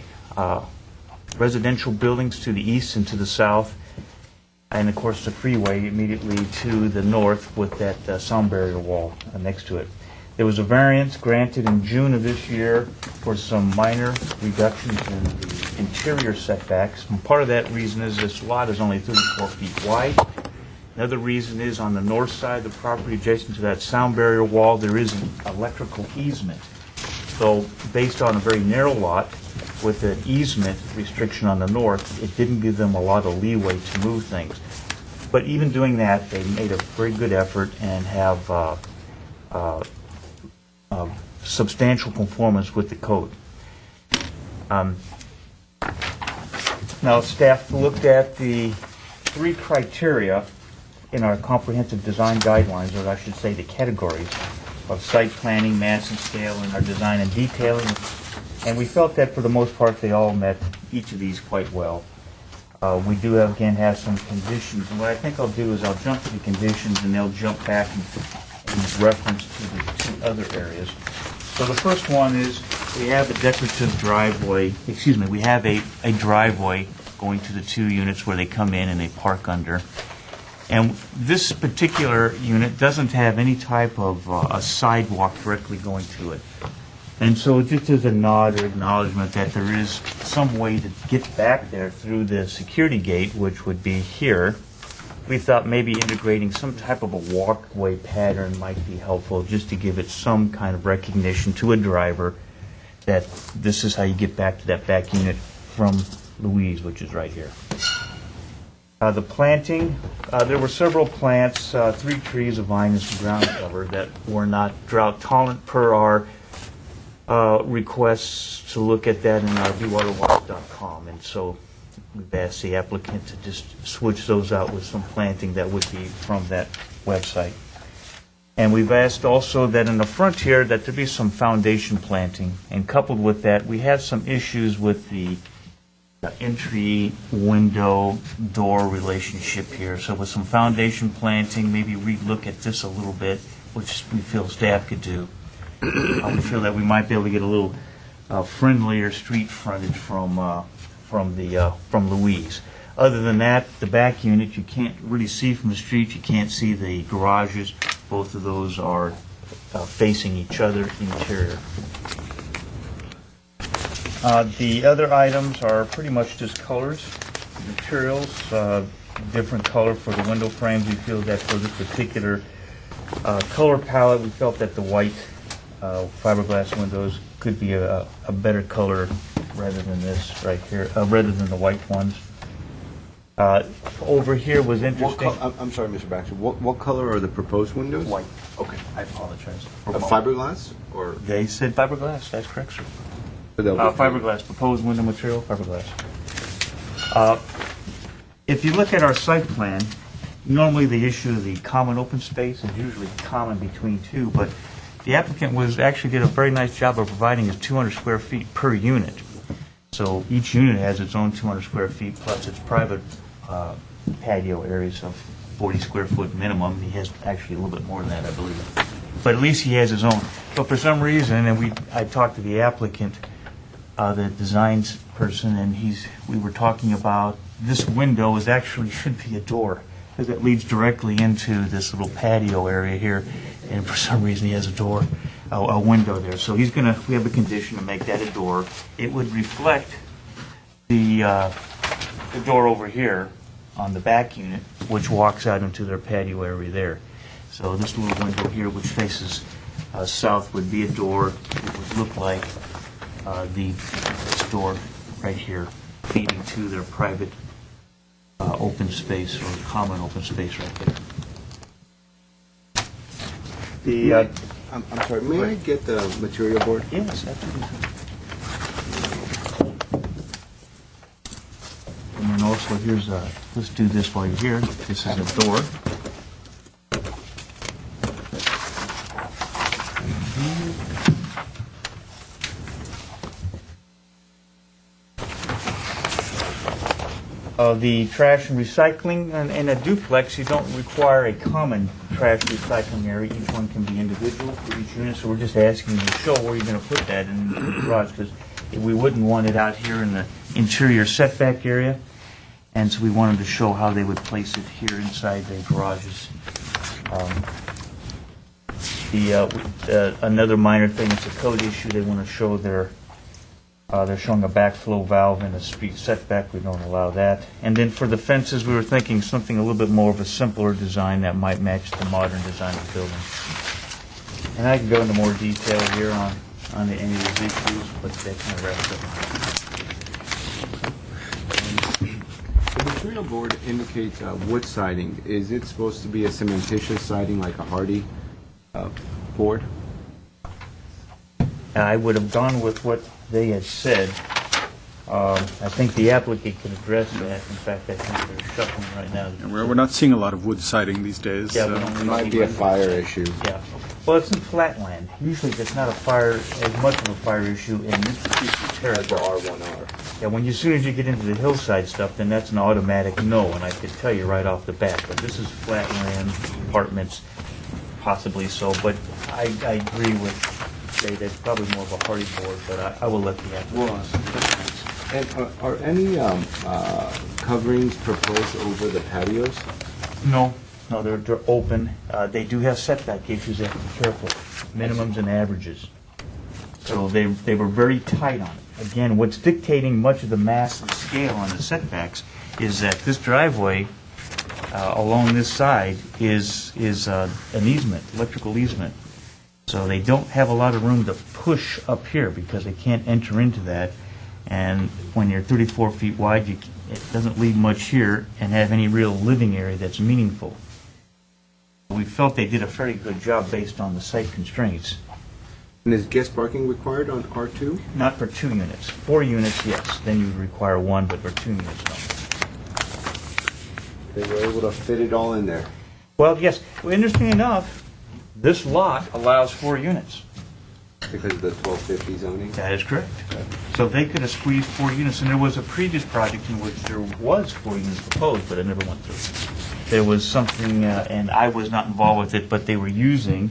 residential buildings to the east and to the south, and of course the freeway immediately to the north with that sound barrier wall next to it. There was a variance granted in June of this year for some minor reductions in the interior setbacks. And part of that reason is this lot is only 34 feet wide. Another reason is on the north side of the property adjacent to that sound barrier wall, there is an electrical easement. So based on a very narrow lot with an easement restriction on the north, it didn't give them a lot of leeway to move things. But even doing that, they made a very good effort and have substantial conformance with the code. Now, staff looked at the 3 criteria in our comprehensive design guidelines, or I should say the categories of site planning, mass and scale, and our design and detailing, and we felt that for the most part they all met each of these quite well. We do again have some conditions, and what I think I'll do is I'll jump to the conditions and they'll jump back in reference to the 2 other areas. So the first one is we have a decorative driveway, we have a driveway going to the 2 units where they come in and they park under. And this particular unit doesn't have any type of a sidewalk directly going to it. And so just as a nod or acknowledgement that there is some way to get back there through the security gate, which would be here, we thought maybe integrating some type of a walkway pattern might be helpful, just to give it some kind of recognition to a driver that this is how you get back to that back unit from Louise, which is right here. The planting, there were several plants, 3 trees, a vine, and some ground cover that were not drought tolerant per our requests to look at that in our bewaterwatch.com. And so we've asked the applicant to just switch those out with some planting that would be from that website. And we've asked also that in the front here that there be some foundation planting. And coupled with that, we have some issues with the entry window door relationship here. So with some foundation planting, maybe relook at this a little bit, which we feel staff could do. We feel that we might be able to get a little friendlier street frontage from Louise. Other than that, the back unit you can't really see from the street. You can't see the garages. Both of those are facing each other interior. The other items are pretty much just colors, materials, different color for the window frames. We feel that for this particular color palette, we felt that the white fiberglass windows could be a better color rather than this right here, rather than the white ones. Over here was interesting. I'm sorry, Mr. Baxter. What color are the proposed windows? White. Okay. I apologize. Fiberglass or They said fiberglass. That's correct, sir. Fiberglass. Fiberglass, proposed window material, fiberglass. If you look at our site plan, normally the issue of the common open space is usually common between 2, but the applicant actually did a very nice job of providing us 200 square feet per unit. So each unit has its own 200 square feet plus its private patio areas of 40 square foot minimum. He has actually a little bit more than that, I believe. But at least he has his own. But for some reason, and I talked to the applicant, the designs person, and we were talking about this window should be a door, because it leads directly into this little patio area here, and for some reason he has a window there. So we have a condition to make that a door. It would reflect the door over here on the back unit, which walks out into their patio area there. So this little window here, which faces south, would be a door. It would look like this door right here, feeding to their private open space or common open space right there. I'm sorry, may I get the material board? Yes, absolutely. And then also, here's let's do this while you're here. This is a door. The trash and recycling, in a duplex, you don't require a common trash recycling area. Each one can be individual for each unit, so we're just asking you to show where you're going to put that in the garage, because we wouldn't want it out here in the interior setback area, and so we wanted to show how they would place it here inside the garages. Another minor thing, it's a code issue. They want to show they're showing a backflow valve in a street setback. We don't allow that. And then for the fences, we were thinking something a little bit more of a simpler design that might match the modern design of the building. And I can go into more detail here on any of these issues, but that kind of wraps up. The material board indicates wood siding. Is it supposed to be a cementitious siding like a hardy board? I would have gone with what they had said. I think the applicant can address that. In fact, I think they're shuffling right now. And we're not seeing a lot of wood siding these days. Yeah, so- we don't- It might be a fire issue. Yeah. Well, it's in flatland. Usually it's not as much of a fire issue in this particular territory. R1R. Yeah, as soon as you get into the hillside stuff, then that's an automatic no, and I could tell you right off the bat. But this is flatland, apartments, possibly so. But I agree with say that's probably more of a hardy board, but I will let the applicant. And are any coverings proposed over the patios? No, they're open. They do have setback issues. They have to be careful. Minimums and averages. So they were very tight on it. Again, what's dictating much of the mass and scale on the setbacks is that this driveway along this side is an easement, electrical easement. So they don't have a lot of room to push up here because they can't enter into that. And when you're 34 feet wide, it doesn't leave much here and have any real living area that's meaningful. We felt they did a fairly good job based on the site constraints. And is guest parking required on R2? Not for 2 units. 4 units, yes. Then you would require 1, but for 2 units, no. They were able to fit it all in there. Well, yes. Well, interesting enough, this lot allows 4 units. Because of the 1250 zoning? That is correct. So they could have squeezed 4 units, and there was a previous project in which there was 4 units proposed, but it never went through. There was something, and I was not involved with it, but they were using,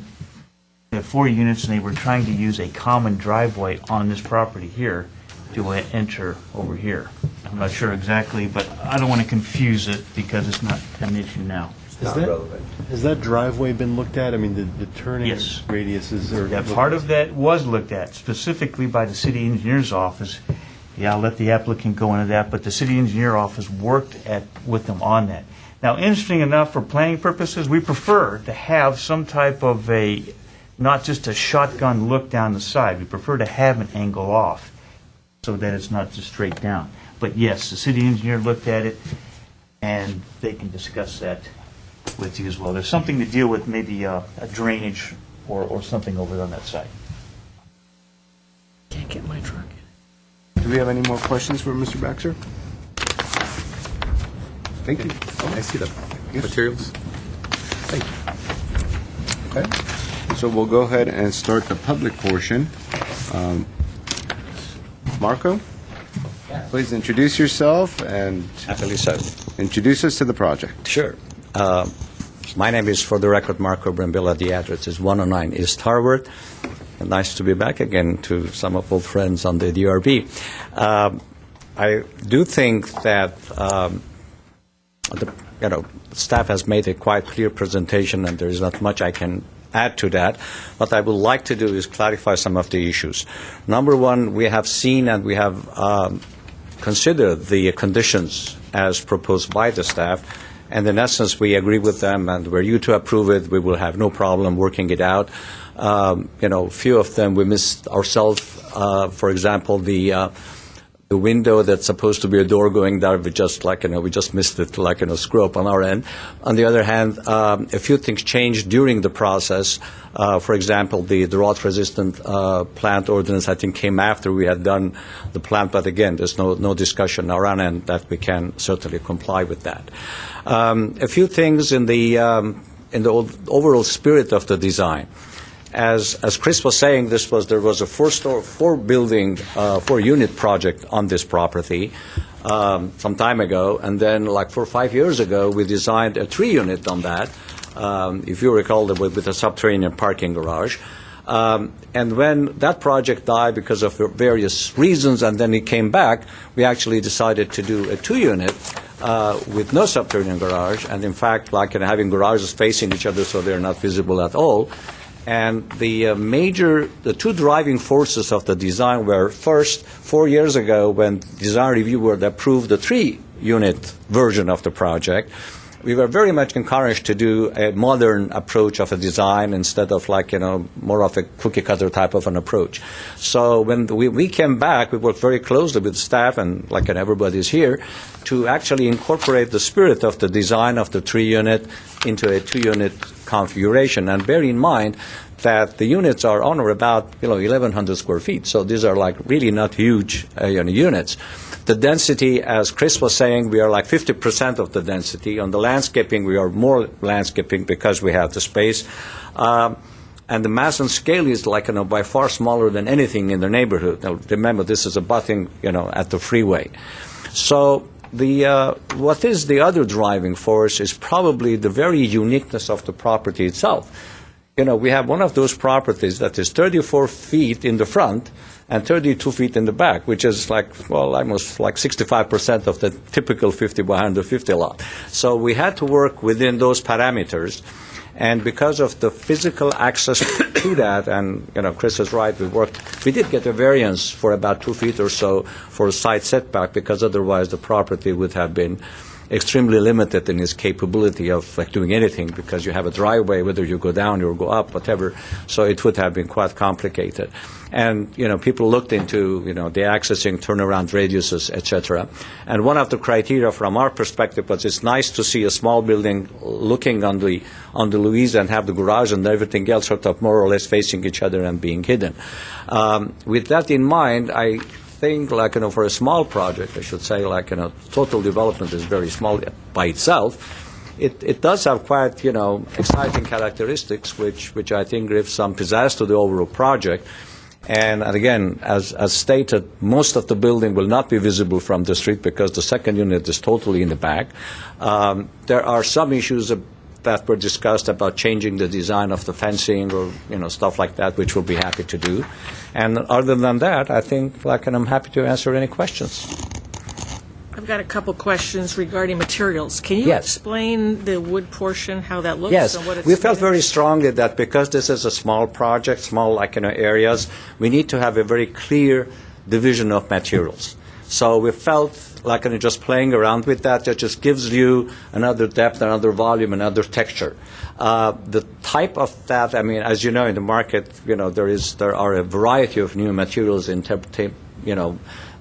they had 4 units, and they were trying to use a common driveway on this property here to enter over here. I'm not sure exactly, but I don't want to confuse it because it's not an issue now. Has that driveway been looked at? I mean, the turning Yes. radiuses are... Yeah, part of that was looked at specifically by the city engineer's office. Yeah, I'll let the applicant go into that, but the city engineer office worked with them on that. Now, interesting enough, for planning purposes, we prefer to have some type of not just a shotgun look down the side. We prefer to have an angle off so that it's not just straight down. But yes, the city engineer looked at it, and they can discuss that with you as well. There's something to deal with, maybe a drainage or something over on that side. Can't get my truck. Do we have any more questions for Mr. Baxter? Thank you. I see the materials. Thank you. Okay. So we'll go ahead and start the public portion. Marco, please introduce yourself and Happily so. introduce us to the project. Sure. My name is, for the record, Marco Brambilla. The address is 109 East Harvard. And nice to be back again to some of old friends on the DRB. I do think that staff has made a quite clear presentation, and there is not much I can add to that. What I would like to do is clarify some of the issues. Number one, we have seen and we have considered the conditions as proposed by the staff, And in essence, we agree with them, and were you to approve it, we will have no problem working it out. Few of them we missed ourselves. For example, the window that's supposed to be a door going there, we just missed it, screw up on our end. On the other hand, a few things changed during the process. For example, the rot-resistant plant ordinance, I think, came after we had done the plant, but again, there's no discussion on our end that we can certainly comply with that. A few things in the overall spirit of the design. As Chris was saying, there was a four-unit project on this property some time ago, and then 4 or 5 years ago, we designed a 3-unit on that. If you recall, with a subterranean parking garage. And when that project died because of various reasons, and then it came back, we actually decided to do a 2-unit with no subterranean garage, and in fact, having garages facing each other so they're not visible at all. And the two driving forces of the design were, first, 4 years ago, when design review board approved the 3-unit version of the project, we were very much encouraged to do a modern approach of a design instead of more of a cookie cutter type of an approach. So when we came back, we worked very closely with staff and everybody's here to actually incorporate the spirit of the design of the 3-unit into a 2-unit configuration. And bear in mind that the units are on or about 1,100 square feet. So these are really not huge units. The density, as Chris was saying, we are 50% of the density. On the landscaping, we are more landscaping because we have the space. And the mass and scale is by far smaller than anything in the neighborhood. Now, remember, this is abutting, at the freeway. So what is the other driving force is probably the very uniqueness of the property itself. We have one of those properties that is 34 feet in the front and 32 feet in the back, which is almost 65% of the typical 50 by 150 lot. So we had to work within those parameters. And because of the physical access to that, and Chris is right, we did get a variance for about 2 feet or so for a side setback, because otherwise the property would have been extremely limited in its capability of doing anything, because you have a driveway, whether you go down or go up, whatever. So it would have been quite complicated. And people looked into the accessing, turnaround radiuses, etc. And one of the criteria from our perspective was it's nice to see a small building looking on the Louise and have the garage and everything else sort of more or less facing each other and being hidden. With that in mind, I think for a small project, I should say, total development is very small by itself. It does have quite exciting characteristics, which I think gives some pizzazz to the overall project. And again, as stated, most of the building will not be visible from the street because the second unit is totally in the back. There are some issues that were discussed about changing the design of the fencing or stuff like that, which we'll be happy to do. And other than that, I think I'm happy to answer any questions. I've got a couple questions regarding materials. Can you Yes. explain the wood portion, how that looks? Yes, and what it's we felt made of? very strongly that because this is a small project, small areas, we need to have a very clear division of materials. So we felt just playing around with that just gives you another depth, another volume, another texture. The type of that, as you know, in the market, there are a variety of new materials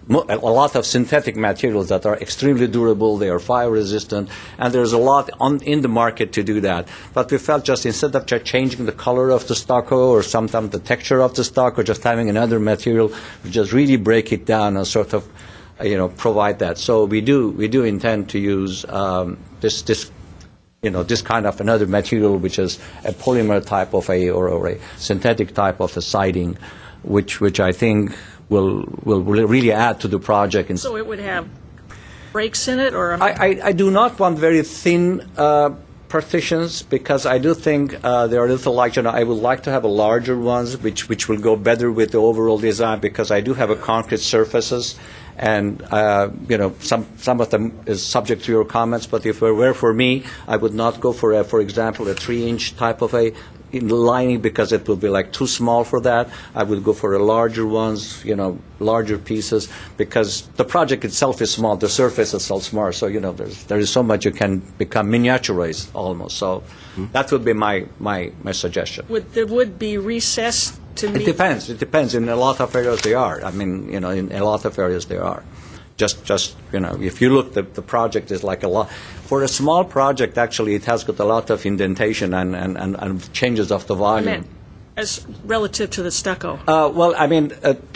a lot of synthetic materials that are extremely durable, they are fire resistant, and there's a lot in the market to do that. But we felt just instead of just changing the color of the stucco or sometimes the texture of the stucco, just having another material, we just really break it down and sort of provide that. So we do intend to use this kind of another material, which is a polymer type of or a synthetic type of a siding, which I think will really add to the project. So it would have breaks in it, or I do not want very thin partitions because I do think they are a little I would like to have a larger ones, which will go better with the overall design, because I do have a concrete surfaces. And, some of them is subject to your comments, but if it were for me, I would not go for example, a 3-inch type of a, in lining because it will be like too small for that. I would go for a larger ones, larger pieces, because the project itself is small, the surface is so small, so there is so much you can become miniaturized almost. So that would be my suggestion. There would be recessed to meet... It depends. In a lot of areas they are. I mean, in a lot of areas they are. Just if you look, the project is like a lot. For a small project, actually, it has got a lot of indentation and changes of the I volume. meant as relative to the stucco. Well, I mean,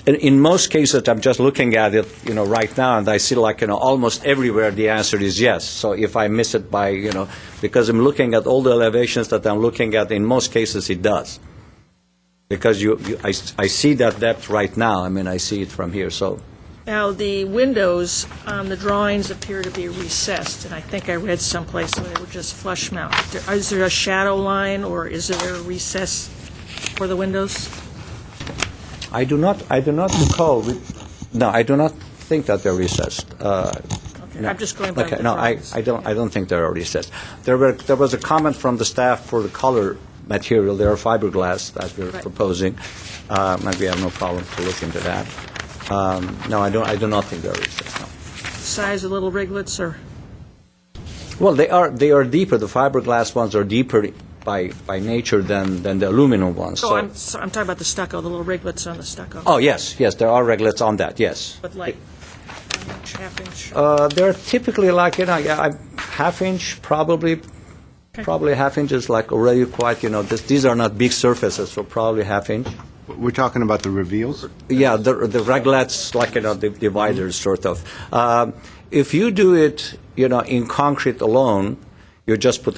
in most cases, I'm just looking at it, right now, and I see almost everywhere the answer is yes. So if I miss it by, because I'm looking at all the elevations that I'm looking at, in most cases it does. Because I see that depth right now. I mean, I see it from here, so. Now, the windows on the drawings appear to be recessed, and I think I read someplace where they were just flush mount. Is there a shadow line, or is there a recess for the windows? I do not recall. No, I do not think that they're recessed. Okay, I'm just going by Okay, the no, drawings. I don't think they're recessed. There was a comment from the staff for the color material. They are fiberglass, as we're proposing. Maybe I have no problem to look into that. No, I do not think they're recessed. No. Size of little riglets, or? Well, they are deeper. The fiberglass ones are deeper by nature than the aluminum ones. Oh, I'm talking about the stucco, the little riglets on the stucco. Oh, yes, there are reglets on that, yes. But like an inch, half inch? They're typically like, half inch, probably half inch is like already quite, these are not big surfaces, so probably half inch. We're talking about the reveals? Yeah, the reglets, like, the dividers, sort of. If you do it, in concrete alone, you just put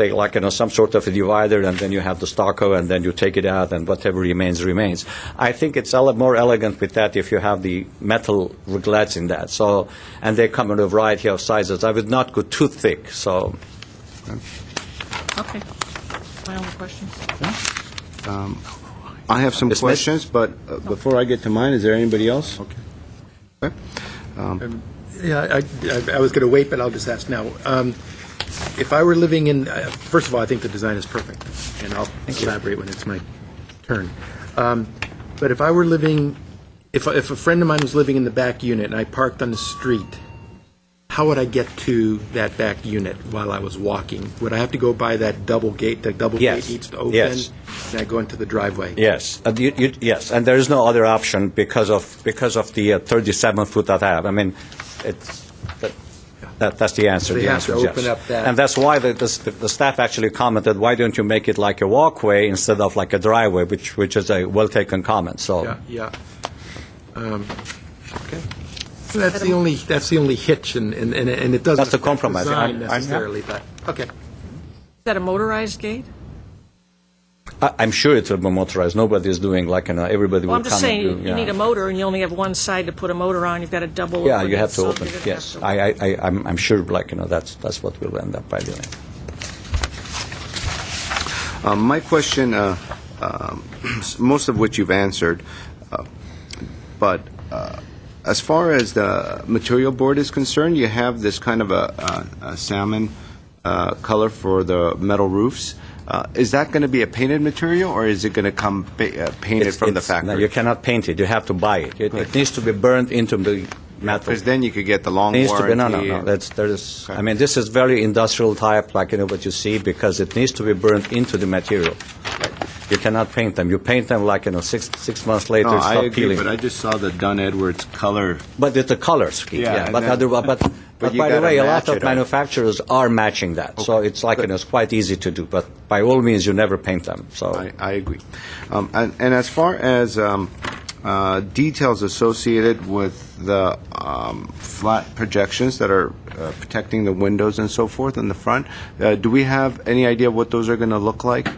some sort of a divider, and then you have the stucco, and then you take it out, and whatever remains. I think it's more elegant with that if you have the metal reglets in that. So, and they come in a variety of sizes. I would not go too thick. So. Okay. My only questions? I have some Dismiss? questions, but before I get to mine, is there anybody else? Okay. Yeah, I was going to wait, but I'll just ask now. If I were living in, first of all, I think the design is perfect, and I'll elaborate when it's my turn. But if I were living, if a friend of mine was living in the back unit and I parked on the street, how would I get to that back unit while I was walking? Would I have to go by that double gate? The double Yes. gate needs to open, Yes. and I go into the driveway. Yes, yes, and there is no other option because of the 37 foot that I have. I mean, that's the answer. They The have answer to is open yes. up that- And that's why the staff actually commented, why don't you make it like a walkway instead of like a driveway, which is a well taken comment. So. Yeah. Okay. So that's the only hitch, and it doesn't That's the affect compromise. design I'm- necessarily, but okay. Is that a motorized gate? I'm sure it will be motorized. Nobody is doing everybody Well, will I'm just come saying, and do. you need a motor, and you only have one side to put a motor on. You've got a double. Yeah, open you have it, to so open you're it. gonna Yes, have to- I'm sure. That's what we'll end up by doing. My question, most of which you've answered, but as far as the material board is concerned, you have this kind of a salmon color for the metal roofs. Is that going to be a painted material, or is it going to come painted from the factory? No, you cannot paint it. You have to buy it. It needs to be burned into the metal. Because then you could get the long Needs to warranty. be, no. Okay. I mean, this is very industrial type, like what you see, because it needs to be burned into the material. You cannot paint them. You paint them like 6 months later, No, it's I not agree, peeling. but I just saw the Dunn Edwards color. But it's a color scheme, Yeah, yeah. and But, then- but you by the gotta way, a match lot of it up. manufacturers are matching that. So it's like it's quite easy to do. But by all means, you never paint them. So I agree. And as far as details associated with the flat projections that are protecting the windows and so forth in the front, do we have any idea what those are going to look like?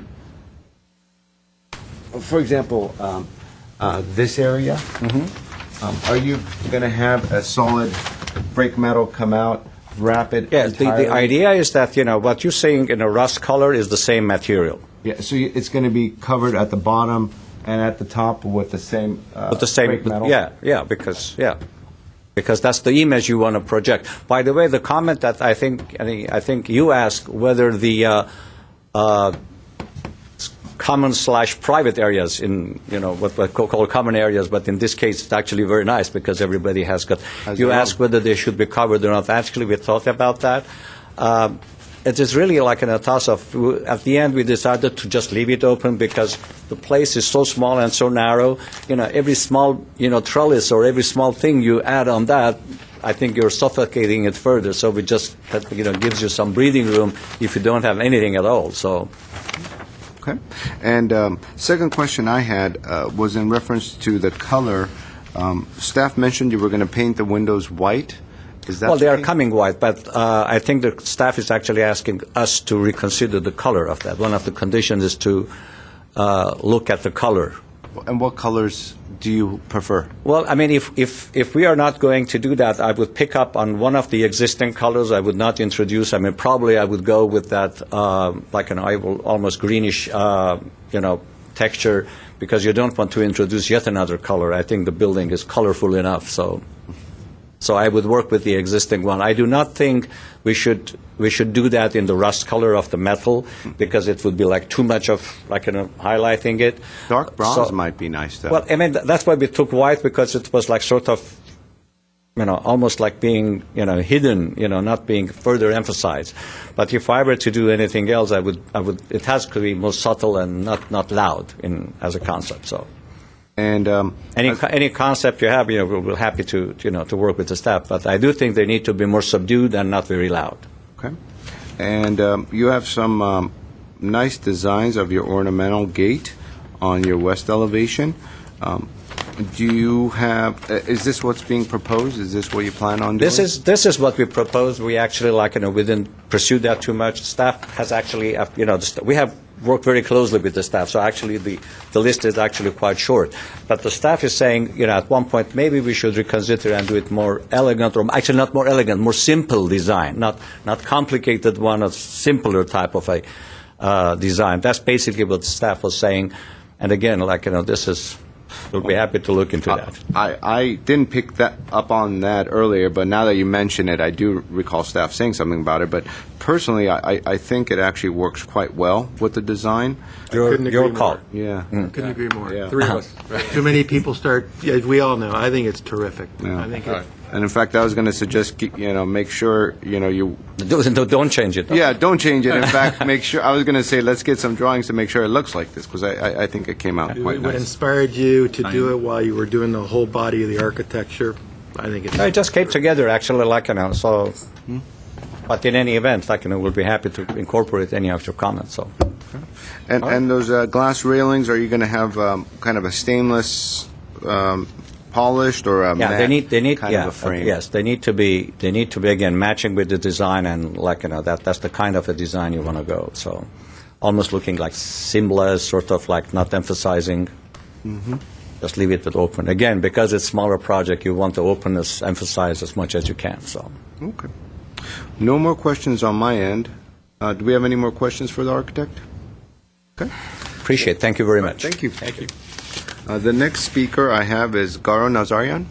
For example, this area, are you going to have a solid brake metal come out, wrap it yeah, the entirely? idea is that what you're seeing in a rust color is the same material. Yeah, so it's going to be covered at the bottom and at the top with the same With the same, brake metal? because that's the image you want to project. By the way, the comment that I think you asked whether the common/private areas in, what we call common areas, but in this case, it's actually very nice because everybody has got, you ask whether they should be covered or not. Actually, we thought about that. It is really like a toss of, at the end, we decided to just leave it open because the place is so small and so narrow. Every small, trellis or every small thing you add on that, I think you're suffocating it further. So we just, gives you some breathing room if you don't have anything at all. So. Okay. And second question I had was in reference to the color. Staff mentioned you were going to paint the windows white. Is that Well, they are case? coming white, but I think the staff is actually asking us to reconsider the color of that. One of the conditions is to look at the color. And what colors do you prefer? Well, I mean, if we are not going to do that, I would pick up on one of the existing colors. I would not introduce. I mean, probably I would go with that like an almost greenish, texture, because you don't want to introduce yet another color. I think the building is colorful enough, so I would work with the existing one. I do not think we should do that in the rust color of the metal because it would be like too much of highlighting it. Dark bronze might be nice, though. Well, I mean, that's why we took white, because it was like sort of, almost like being, hidden, not being further emphasized. But if I were to do anything else, I would. It has to be more subtle and not loud as a concept. So. And any concept you have, we're happy to work with the staff. But I do think they need to be more subdued and not very loud. Okay. And you have some nice designs of your ornamental gate on your west elevation. Do you have? Is this what's being proposed? Is this what you plan on doing? This is what we proposed. We actually we didn't pursue that too much. Staff has actually, we have worked very closely with the staff. So actually, the list is actually quite short. But the staff is saying, at one point maybe we should reconsider and do it more elegant, or actually not more elegant, more simple design, not complicated one, a simpler type of a design. That's basically what the staff was saying. And again, this is. We'll be happy to look into that. I didn't pick that up on that earlier, but now that you mention it, I do recall staff saying something about it. But personally, I think it actually works quite well with the design. Your call. Yeah. Couldn't agree more. Yeah. Three of us. Too many people start, as we all know, I think it's terrific. Yeah. I think And in fact, I was going to suggest, make sure, you. Don't change it. Yeah, don't change it. In fact, make sure. I was going to say, let's get some drawings to make sure it looks like this, because I think it came out quite what nice. inspired you to do it while you were doing the whole body of the architecture. I think it's. It just came together, actually, so. But in any event, we'll be happy to incorporate any of your comments. So. And those glass railings, are you going to have kind of a stainless polished or a matte they need kind of a frame? Yes, they need to be again matching with the design, and that's the kind of a design you want to go. So almost looking like seamless, sort of like not emphasizing. Mm-hmm. Just leave it open. Again, because it's a smaller project, you want the openness emphasized as much as you can. So. Okay. No more questions on my end. Do we have any more questions for the architect? Okay. Appreciate it. Thank you very much. Thank you. The next speaker I have is Garo Nazarian.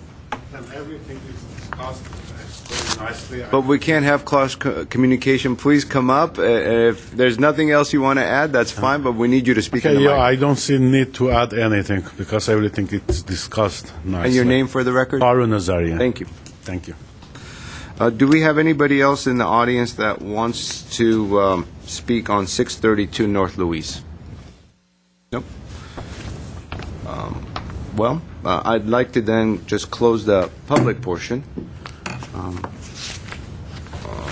Everything is discussed very nicely. But we can't have cross communication. Please come up. If there's nothing else you want to add, that's fine, but we need you to speak in the mic. I don't see need to add anything because everything is discussed nicely. And your name for the record? Garo Nazarian. Thank you. Thank you. Do we have anybody else in the audience that wants to speak on 632 North Louise? Nope. I'd like to then just close the public portion.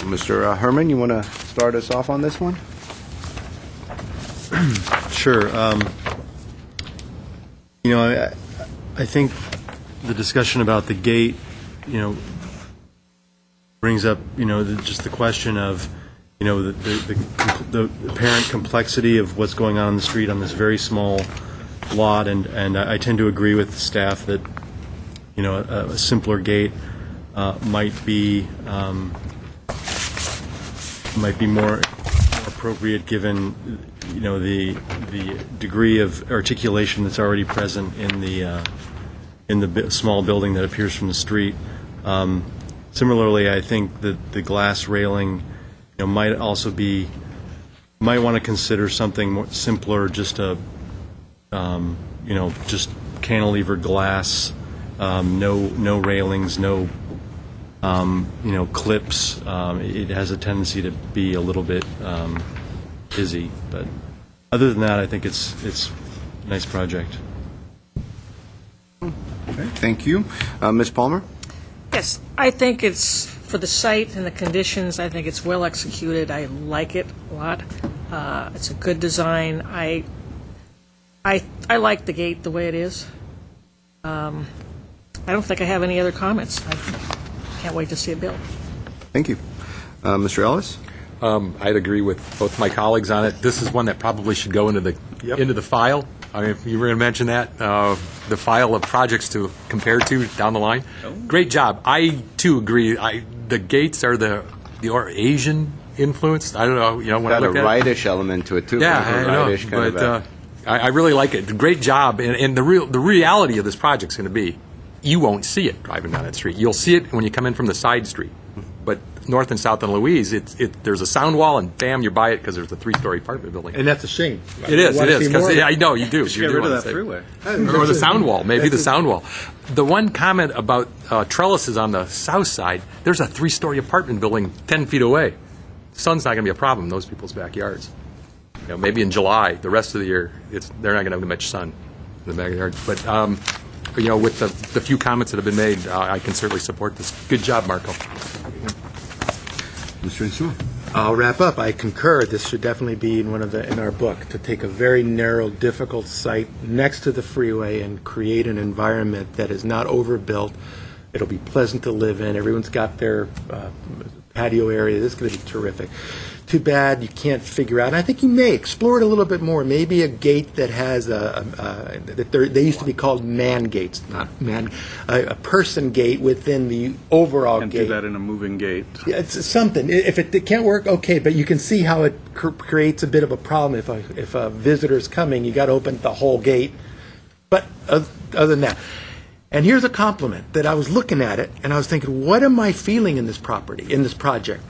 Mr. Herman, you want to start us off on this one? Sure. I think the discussion about the gate, brings up, just the question of, the apparent complexity of what's going on in the street on this very small lot, and I tend to agree with the staff that, a simpler gate might be more appropriate given, the degree of articulation that's already present in the small building that appears from the street. Similarly, I think that the glass railing, might also be might want to consider something more simpler, just a, just cantilever glass, no railings, no, clips. It has a tendency to be a little bit busy, but other than that, I think it's a nice project. Okay, thank you. Ms. Palmer? Yes, I think it's, for the site and the conditions, I think it's well executed. I like it a lot. It's a good design. I like the gate the way it is. I don't think I have any other comments. I can't wait to see it built. Thank you. Mr. Ellis? I'd agree with both my colleagues on it. This is one that probably should go into the file. I mean, if you were going to mention that, the file of projects to compare to down the line. Great job. I, too, agree. The gates are the Asian influenced. I don't know. When I Got look a at rightish element to it, too. yeah, kind of a I know. rightish kind But of I really like it. Great job. And the reality of this project's going to be, you won't see it driving down that street. You'll see it when you come in from the side street. But north and south on Louise, there's a sound wall, and bam, you buy it because there's a 3-story apartment building. And that's a shame. It is. I wanna see Because more of it. I know you do. Get rid of that freeway. Or the sound wall. Maybe the sound wall. The one comment about trellises on the south side, there's a 3-story apartment building 10 feet away. Sun's not going to be a problem in those people's backyards. Maybe in July, the rest of the year, they're not going to have much sun in the backyard. But with the few comments that have been made, I can certainly support this. Good job, Marco. Mr. Insua? I'll wrap up. I concur. This should definitely be in our book, to take a very narrow, difficult site next to the freeway and create an environment that is not overbuilt. It'll be pleasant to live in. Everyone's got their patio area. This is going to be terrific. Too bad you can't figure out. And I think you may explore it a little bit more. Maybe a gate that has they used to be called man gates, not man, a person gate within the overall Can't gate. do that in a moving gate. Yeah, it's something. If it can't work, okay, but you can see how it creates a bit of a problem. If a visitor's coming, you got to open the whole gate. But other than that, and here's a compliment that I was looking at it and I was thinking, what am I feeling in this project?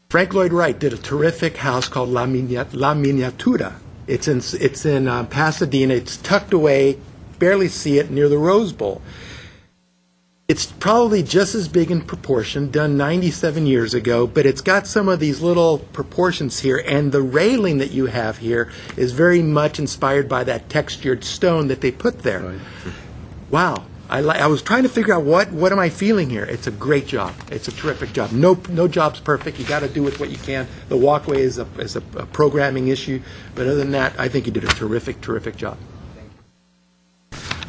Frank Lloyd Wright did a terrific house called La Miniatura. It's in Pasadena. It's tucked away, barely see it, near the Rose Bowl. It's probably just as big in proportion, done 97 years ago, but it's got some of these little proportions here, and the railing that you have here is very much inspired by that textured stone that they put there. Right. Wow. I was trying to figure out what am I feeling here. It's a great job. It's a terrific job. No job's perfect. You got to do with what you can. The walkway is a programming issue, but other than that, I think you did a terrific job.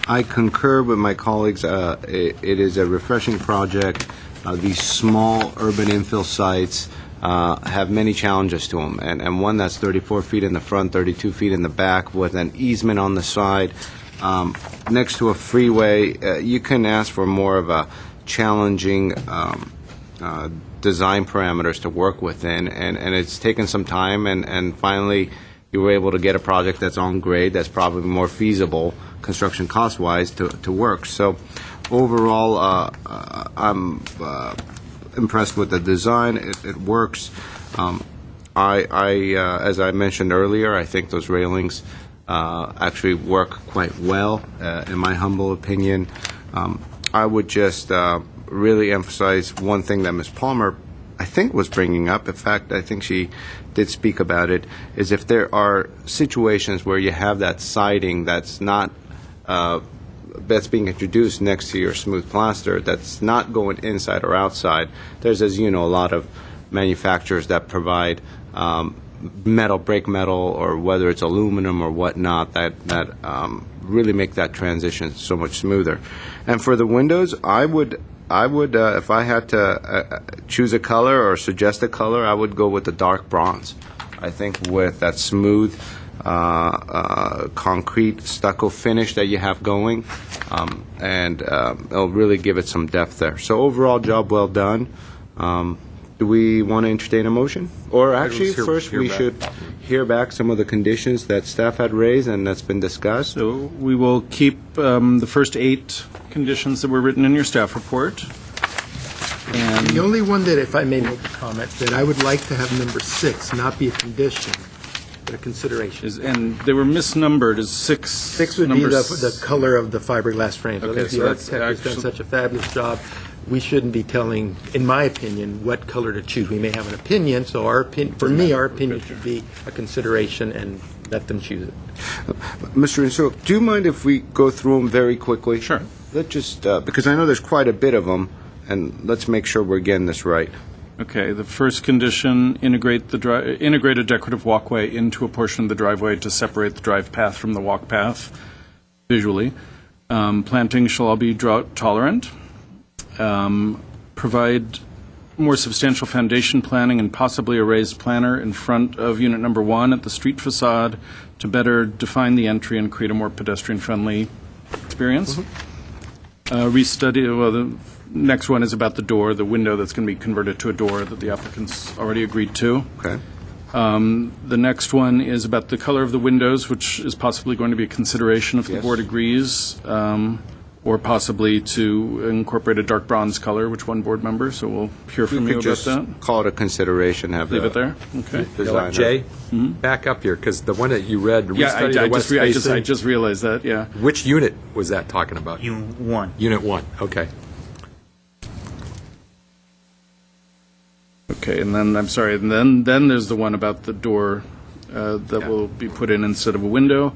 I concur with my colleagues. It is a refreshing project. These small urban infill sites have many challenges to them, and one that's 34 feet in the front, 32 feet in the back, with an easement on the side. Next to a freeway, you can ask for more of a challenging design parameters to work within, and it's taken some time, and finally you were able to get a project that's on grade, that's probably more feasible construction cost-wise to work. So overall, I'm impressed with the design. It works. As I mentioned earlier, I think those railings actually work quite well, in my humble opinion. I would just really emphasize one thing that Ms. Palmer, I think, was bringing up. In fact, I think she did speak about it, is if there are situations where you have that siding that's not that's being introduced next to your smooth plaster, that's not going inside or outside. There's, as you know, a lot of manufacturers that provide metal, brake metal, or whether it's aluminum or whatnot, that really make that transition so much smoother. And for the windows, I would if I had to choose a color or suggest a color, I would go with the dark bronze. I think with that smooth concrete stucco finish that you have going, and it'll really give it some depth there. So overall, job well done. Do we want to entertain a motion? Or actually, first we should hear back some of the conditions that staff had raised and that's been discussed. So we will keep the first 8 conditions that were written in your staff report. And The only one that, if I may make a comment, that I would like to have number 6 not be a condition, but a consideration. and they were misnumbered as 6. 6 would be number the color of the fiberglass frames. I Okay, think so the that's architect has done actually- such a fabulous job. We shouldn't be telling, in my opinion, what color to choose. We may have an opinion, so our opinion, for me, our opinion should be a consideration and let them choose it. Mr. Insua, do you mind if we go through them very quickly? Sure. Let's just, because I know there's quite a bit of them, and let's make sure we're getting this right. Okay, the first condition, integrate a decorative walkway into a portion of the driveway to separate the drive path from the walk path visually. Plantings shall all be drought tolerant. Provide more substantial foundation planning and possibly a raised planter in front of unit number 1 at the street facade to better define the entry and create a more pedestrian-friendly experience. Restudy, well, the next one is about the window that's going to be converted to a door that the applicant's already agreed to. Okay. The next one is about the color of the windows, which is possibly going to be a consideration if the Yes. board agrees, or possibly to incorporate a dark bronze color, which one board member, so we'll hear from We you could about just that. call it a consideration, have Leave the it there? Okay. You know what, designer. Jay, back up here, because the one that you read, Yeah, restudy the west I basin, just realized that, yeah. which unit was that talking about? Unit 1. Unit 1, okay. Okay, and then, I'm sorry, and then there's the one about the door that will be put in instead of a window.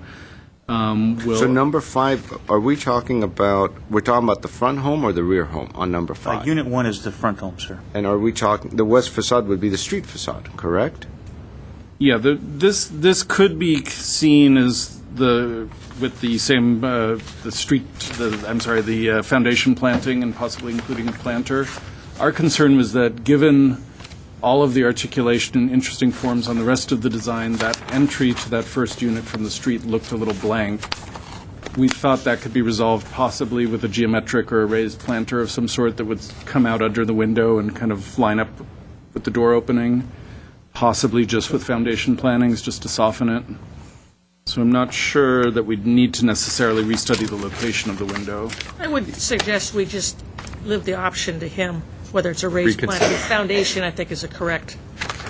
So number 5, are we talking about, we're talking about the front home or the rear home on number 5? Unit 1 is the front home, sir. And are we talking, the west facade would be the street facade, correct? Yeah, this could be seen as with the same, the foundation planting and possibly including a planter. Our concern was that given all of the articulation and interesting forms on the rest of the design, that entry to that first unit from the street looked a little blank. We thought that could be resolved possibly with a geometric or a raised planter of some sort that would come out under the window and kind of line up with the door opening, possibly just with foundation plantings just to soften it. So I'm not sure that we'd need to necessarily restudy the location of the window. I would suggest we just leave the option to him, whether it's a raised Reconsider. planting. Foundation, I think, is a correct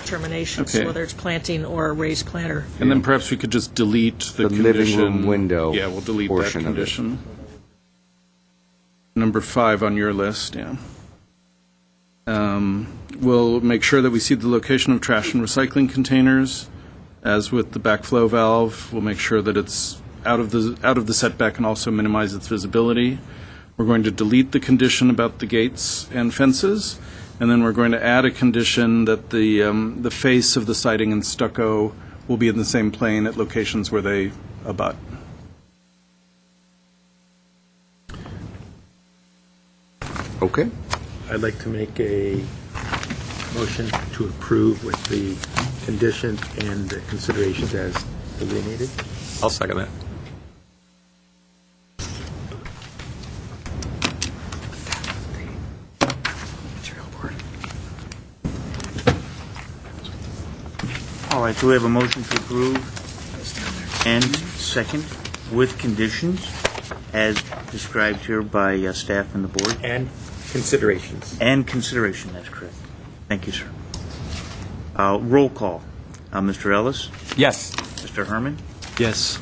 determination, so Okay. whether it's planting or a raised planter. And then perhaps we could just delete the The living condition. room window Yeah, we'll delete that portion of it. condition. Number 5 on your list, yeah. We'll make sure that we see the location of trash and recycling containers. As with the backflow valve, we'll make sure that it's out of the setback and also minimize its visibility. We're going to delete the condition about the gates and fences, and then we're going to add a condition that the face of the siding and stucco will be in the same plane at locations where they abut. Okay. I'd like to make a motion to approve with the conditions and the considerations as delineated. I'll second that. All right, so we have a motion to approve and second with conditions as described here by staff and the board. And considerations. And consideration, that's correct. Thank you, sir. Roll call. Mr. Ellis? Yes. Mr. Herman? Yes.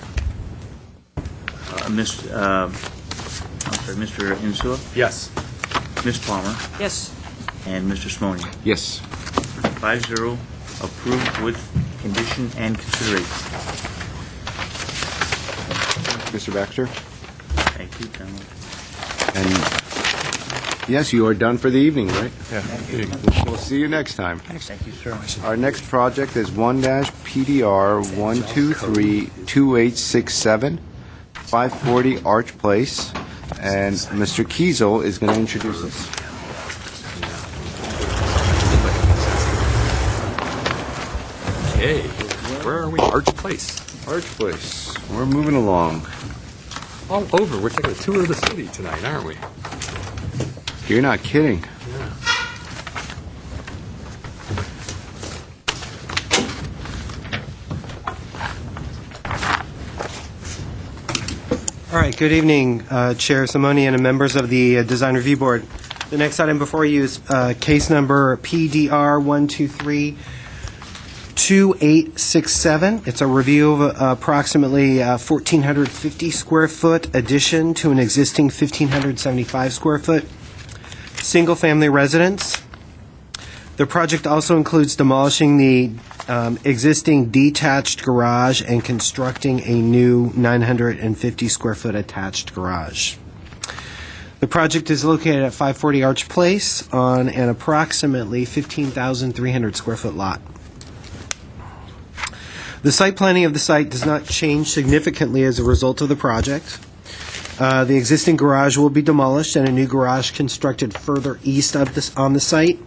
Mr. Insua? Yes. Ms. Palmer? Yes. And Mr. Simone? Yes. 5-0, approved with condition and consideration. Mr. Baxter? Thank you, gentlemen. And yes, you are done for the evening, right? Yeah. We'll see you next time. Thank you, sir. Our next project is 1-PDR 1232867, 540 Arch Place, and Mr. Kiesel is going to introduce us. Okay, where are we? Arch Place. Arch Place. We're moving along. All over. We're taking a tour of the city tonight, aren't we? You're not kidding. All right, good evening, Chair Simone and members of the Design Review Board. The next item before you is case number PDR 123-2867. It's a review of approximately 1,450 square foot addition to an existing 1,575 square foot single-family residence. The project also includes demolishing the existing detached garage and constructing a new 950 square foot attached garage. The project is located at 540 Arch Place on an approximately 15,300 square foot lot. The site planning of the site does not change significantly as a result of the project. The existing garage will be demolished and a new garage constructed further east of this on the site,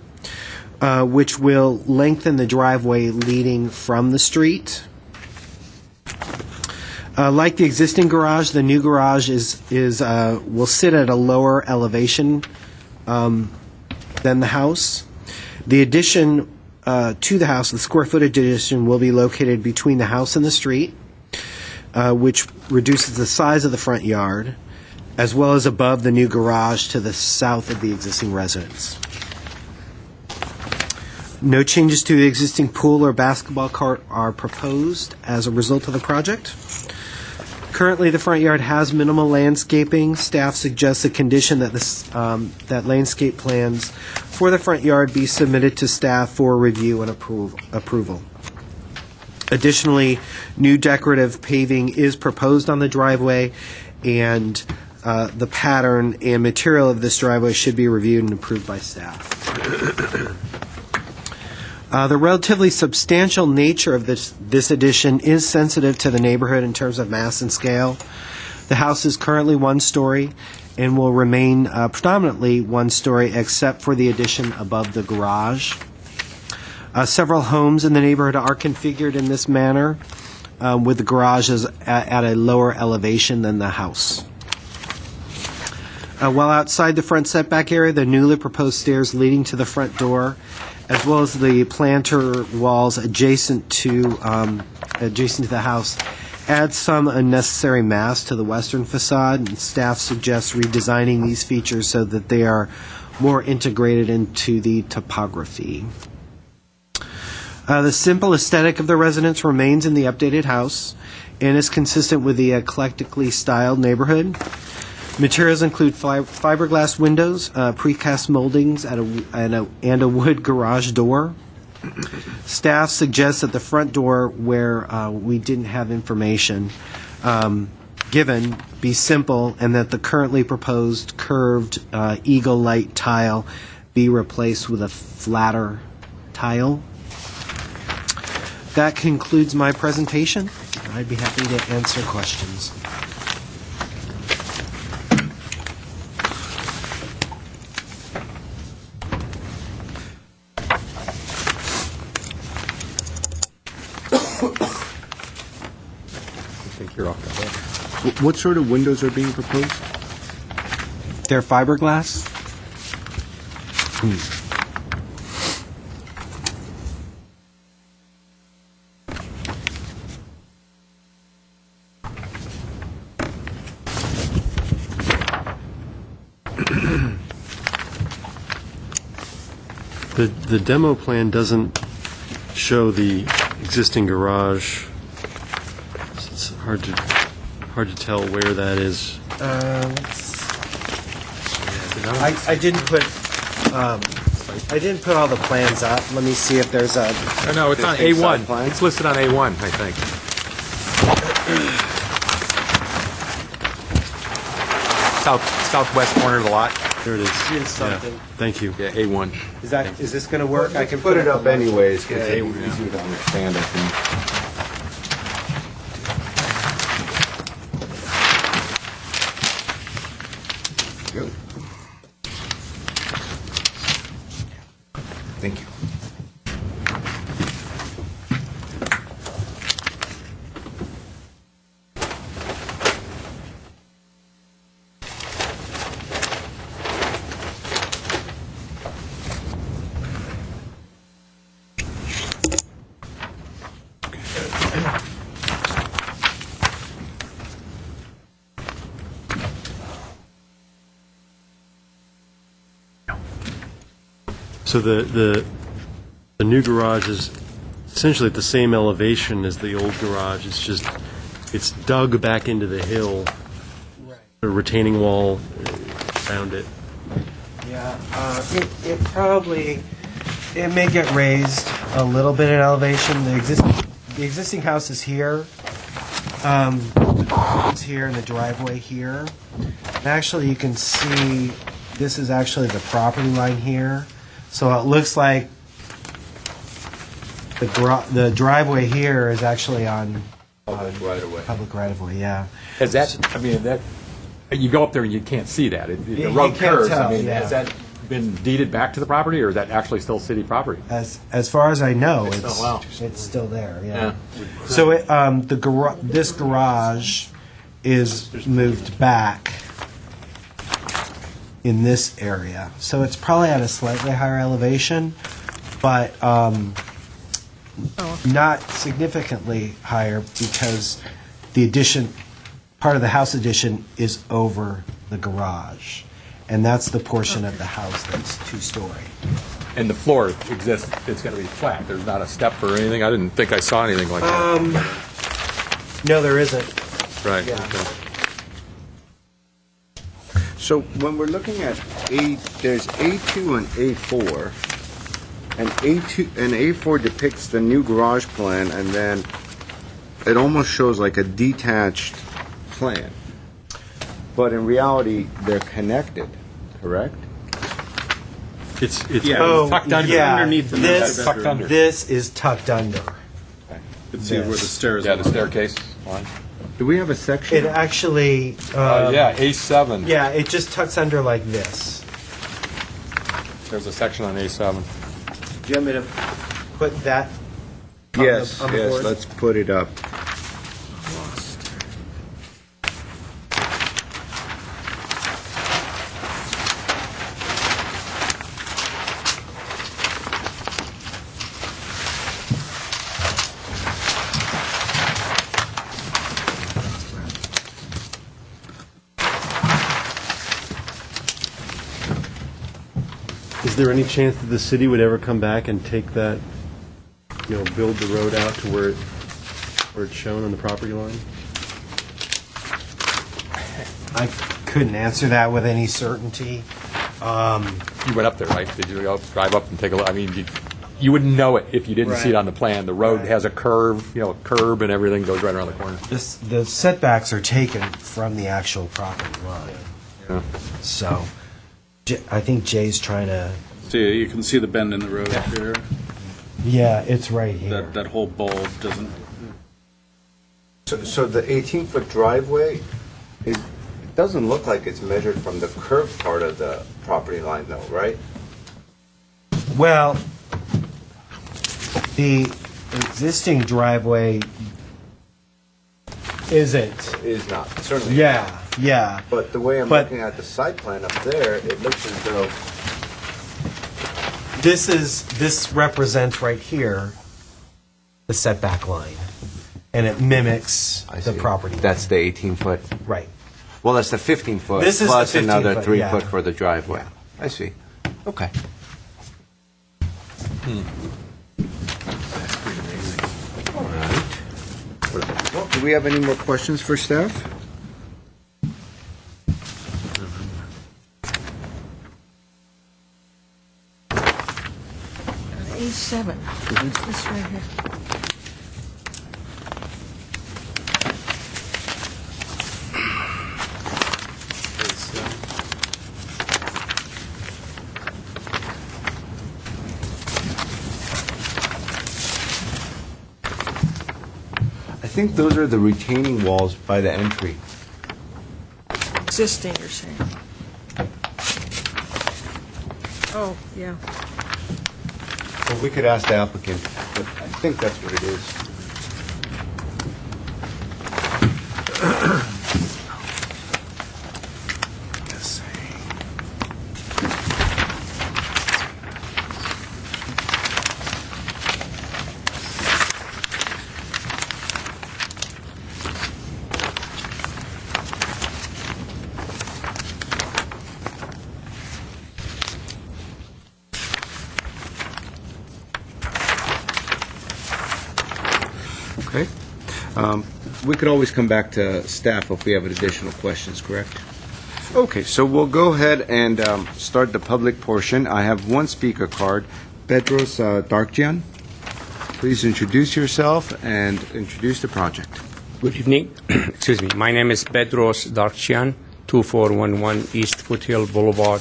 which will lengthen the driveway leading from the street. Like the existing garage, the new garage will sit at a lower elevation than the house. The addition to the house, the square footage addition, will be located between the house and the street, which reduces the size of the front yard, as well as above the new garage to the south of the existing residence. No changes to the existing pool or basketball court are proposed as a result of the project. Currently, the front yard has minimal landscaping. Staff suggests a condition that that landscape plans for the front yard be submitted to staff for review and approval. Additionally, new decorative paving is proposed on the driveway, and the pattern and material of this driveway should be reviewed and approved by staff. The relatively substantial nature of this addition is sensitive to the neighborhood in terms of mass and scale. The house is currently one story and will remain predominantly one story except for the addition above the garage. Several homes in the neighborhood are configured in this manner, with the garages at a lower elevation than the house. While outside the front setback area, the newly proposed stairs leading to the front door, as well as the planter walls adjacent to the house, add some unnecessary mass to the western facade, and staff suggests redesigning these features so that they are more integrated into the topography. The simple aesthetic of the residence remains in the updated house and is consistent with the eclectically styled neighborhood. Materials include fiberglass windows, precast moldings, and a wood garage door. Staff suggests that the front door, where we didn't have information given, be simple, and that the currently proposed curved eagle-light tile be replaced with a flatter tile. That concludes my presentation. I'd be happy to answer questions. What sort of windows are being proposed? They're fiberglass. The demo plan doesn't show the existing garage. It's hard to tell where that is. I didn't put all the plans up. Let me see if there's a. No, it's on A1. It's listed on A1, I think. Southwest corner of the lot. There it is. Here's something. Yeah. Thank you. Yeah, A1. Is this going to work? I can Put it up anyways, because Yeah, it's easier to understand, I think. Good. Thank you. So the new garage is essentially at the same elevation as the old garage. It's dug back into the hill. A retaining wall around it. Yeah, it may get raised a little bit in elevation. The existing house is here. It's here, and the driveway here. And actually, you can see this is actually the property line here. So it looks like the driveway here is actually on Right away. public right of way. Yeah. Is that, I mean, that, you go up there and you can't see that. The You road can't curves, tell, I mean, yeah. has that been deeded back to the property, or is that actually still city property? As far as I know, Oh, wow. it's still there. Yeah. So this garage is moved back in this area, so it's probably at a slightly higher elevation, but not significantly higher because the addition, part of the house addition, is over the garage, and that's the portion of the house that's two-story. And the floor exists, it's going to be flat, there's not a step or anything? I didn't think I saw anything like that. No, there isn't. Right. yeah. Okay. So when we're looking at there's A2 and A4, and A4 depicts the new garage plan, and then it almost shows like a detached plan. But in reality, they're connected, correct? It's tucked under. Underneath the master tucked bedroom. under. This is tucked under. You can see where the stairs Yeah, are. the staircase line. Do we have a section? It actually, Yeah, A7. yeah, it just tucks under like this. There's a section on A7. Do you want me to put that Yes, on the yes, board? let's put it up. Is there any chance that the city would ever come back and take that, build the road out to where it's shown on the property line? I couldn't answer that with any certainty. You went up there, right? Did you go drive up and take a look? I mean, you wouldn't know it if you didn't see it on the plan. The road has a curve, a curb and everything goes right around the corner. The setbacks are taken from the actual property line. Yeah. So I think Jay's trying to, See, you can see the bend in the road here. yeah, it's right here. That whole bulb doesn't. So the 18-foot driveway, it doesn't look like it's measured from the curved part of the property line though, right? Well, the existing driveway isn't. Is not, certainly. Yeah, yeah. But the way I'm But- looking at the site plan up there, it looks as though, This represents right here the setback line, and it mimics I the see. property. That's the 18-foot. Right. Well, that's the 15-foot. This is the plus 15 another foot, 3 yeah. foot for the driveway. I see. Okay. All right. Well, do we have any more questions for staff? A7. This right here. I think those are the retaining walls by the entry. Existing, you're saying? Oh, yeah. Well, we could ask the applicant, but I think that's what it is. We could always come back to staff if we have additional questions, correct? Okay, so we'll go ahead and start the public portion. I have one speaker card, Bedros Darkjian. Please introduce yourself and introduce the project. Good evening. Excuse me. My name is Bedros Darkjian, 2411 East Foothill Boulevard,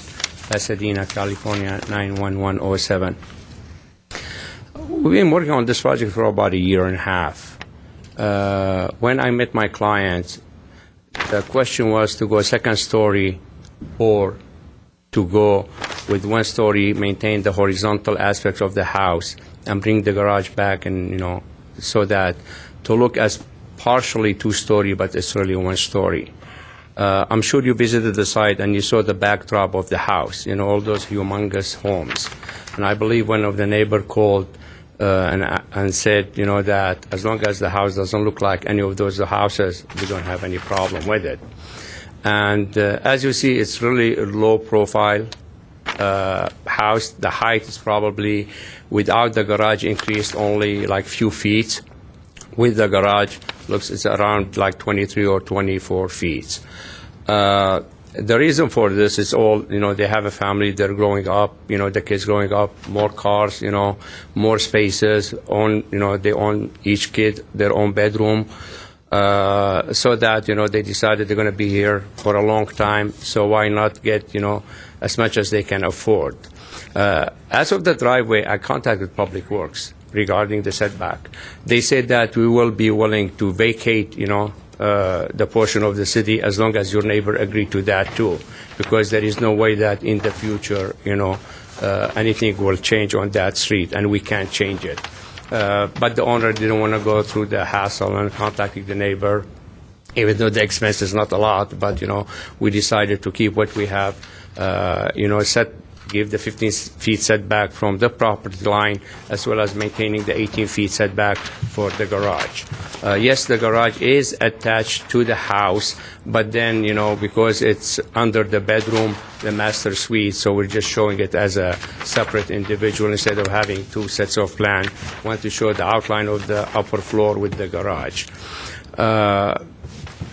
Pasadena, California, 91107. We've been working on this project for about a year and a half. When I met my client, the question was to go second story or to go with one story, maintain the horizontal aspects of the house, and bring the garage back, and so that to look as partially two-story, but it's really one story. I'm sure you visited the site and you saw the backdrop of the house, all those humongous homes. And I believe one of the neighbor called and said, that as long as the house doesn't look like any of those houses, we don't have any problem with it. And as you see, it's really a low-profile house. The height is probably, without the garage, increased only like few feet. With the garage, it's around like 23 or 24 feet. The reason for this is all, they have a family, they're growing up, the kids growing up, more cars, more spaces, they own each kid their own bedroom. So that, they decided they're going to be here for a long time, so why not get, as much as they can afford. As of the driveway, I contacted Public Works regarding the setback. They said that we will be willing to vacate, the portion of the city as long as your neighbor agreed to that too, because there is no way that in the future, anything will change on that street, and we can't change it. But the owner didn't want to go through the hassle and contacting the neighbor, even though the expense is not a lot, but, we decided to keep what we have, give the 15 feet setback from the property line, as well as maintaining the 18 feet setback for the garage. Yes, the garage is attached to the house, but then, because it's under the bedroom, the master suite, so we're just showing it as a separate individual instead of having two sets of plan. Want to show the outline of the upper floor with the garage.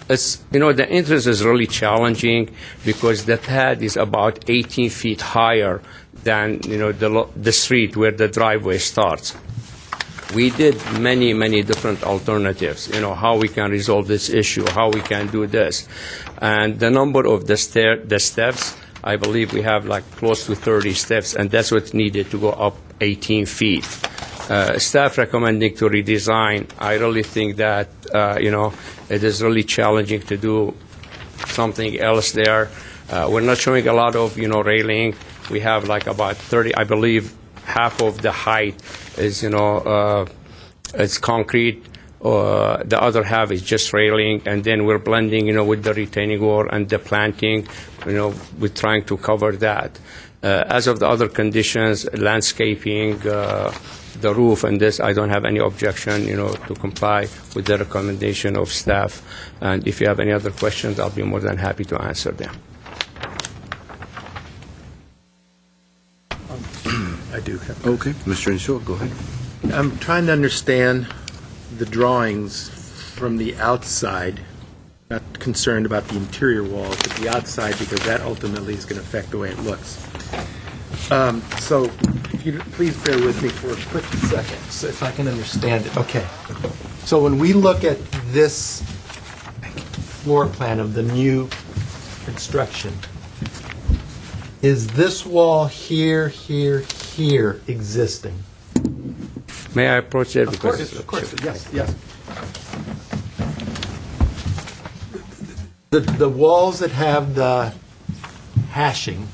The entrance is really challenging because the pad is about 18 feet higher than, the street where the driveway starts. We did many different alternatives, how we can resolve this issue, how we can do this. And the number of the steps, I believe we have like close to 30 steps, and that's what's needed to go up 18 feet. Staff recommending to redesign. I really think that, it is really challenging to do something else there. We're not showing a lot of, railing. We have like about 30, I believe half of the height is, it's concrete. The other half is just railing, and then we're blending, with the retaining wall and the planting, we're trying to cover that. As of the other conditions, landscaping, the roof and this, I don't have any objection, to comply with the recommendation of staff. And if you have any other questions, I'll be more than happy to answer them. I do have. Okay, Mr. Inshaw, go ahead. I'm trying to understand the drawings from the outside, not concerned about the interior walls, but the outside, because that ultimately is going to affect the way it looks. So if you please bear with me for a quick second, so if I can understand it. Okay. So when we look at this floor plan of the new construction, is this wall here, here, here existing? May I approach it? Of course, yes. The walls that have the hashing,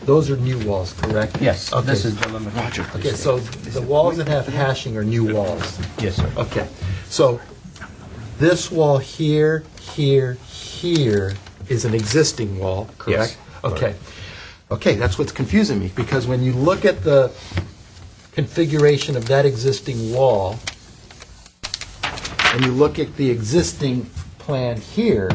those are new walls, correct? Yes, Okay. this is the limit. Roger, Okay, so the walls that have hashing are new walls. Yes, sir. Okay, so this wall here, here, here is an existing wall, correct? Yes. Okay. Okay, that's what's confusing me, because when you look at the configuration of that existing wall, and you look at the existing plan here,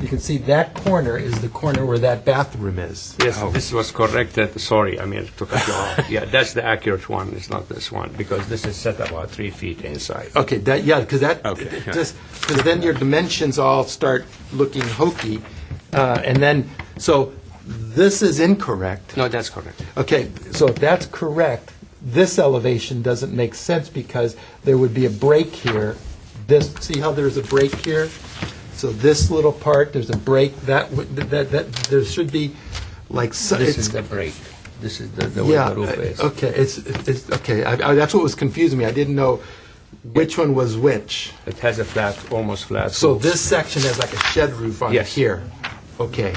you can see that corner is the corner where that bathroom is. Yes, this was corrected. Sorry, I mean, to cut you off. Yeah, that's the accurate one. It's not this one because this is set about 3 feet inside. Okay, because Okay, yeah. just because then your dimensions all start looking hokey, and then so this is incorrect. No, that's correct. Okay, so if that's correct, this elevation doesn't make sense because there would be a break here. See how there's a break here? So this little part, there's a break. That there should be like This is the break. This is the way the roof is. Okay, it's okay. That's what was confusing me. I didn't know which one was which. It has a flat, almost flat. So roof. this section has like a shed roof on Yes. here. Okay,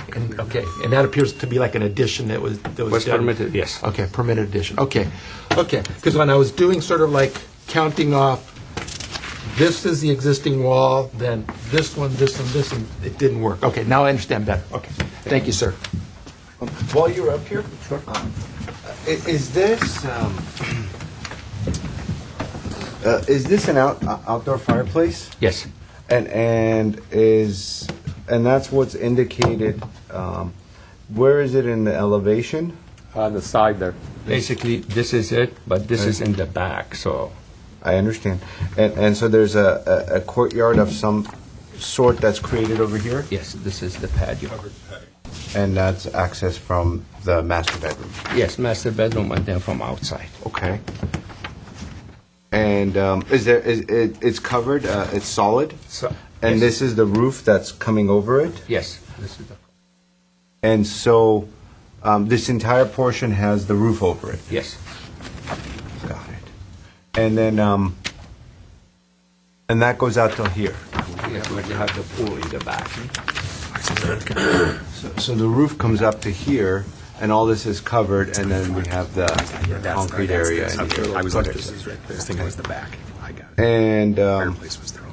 and that appears to be like an addition that was was done. permitted. Yes. Okay, permitted addition. Okay. Because when I was doing sort of like counting off, this is the existing wall, then this one, this one, this one, it didn't work. Okay, now I understand better. Okay, thank you, sir. While you're up here, is this an outdoor fireplace? Yes. And that's what's indicated. Where is it in the elevation? On the side there. Basically, this is it, but this is in the back. So I understand. And so there's a courtyard of some sort that's created over here, yes, this is the patio. and that's access from the master bedroom. Yes, master bedroom, and then from outside. Okay. And it's covered? It's solid? So, And yes. this is the roof that's coming over it? Yes, this is the. And so this entire portion has the roof over it? Yes. Got it. And then, and that goes out till here? Yes, where you have the pool in the back. So the roof comes up to here, and all this is covered, and then we have the concrete area in here. I was like, this thing was the back. I got it. And, Fireplace was their own.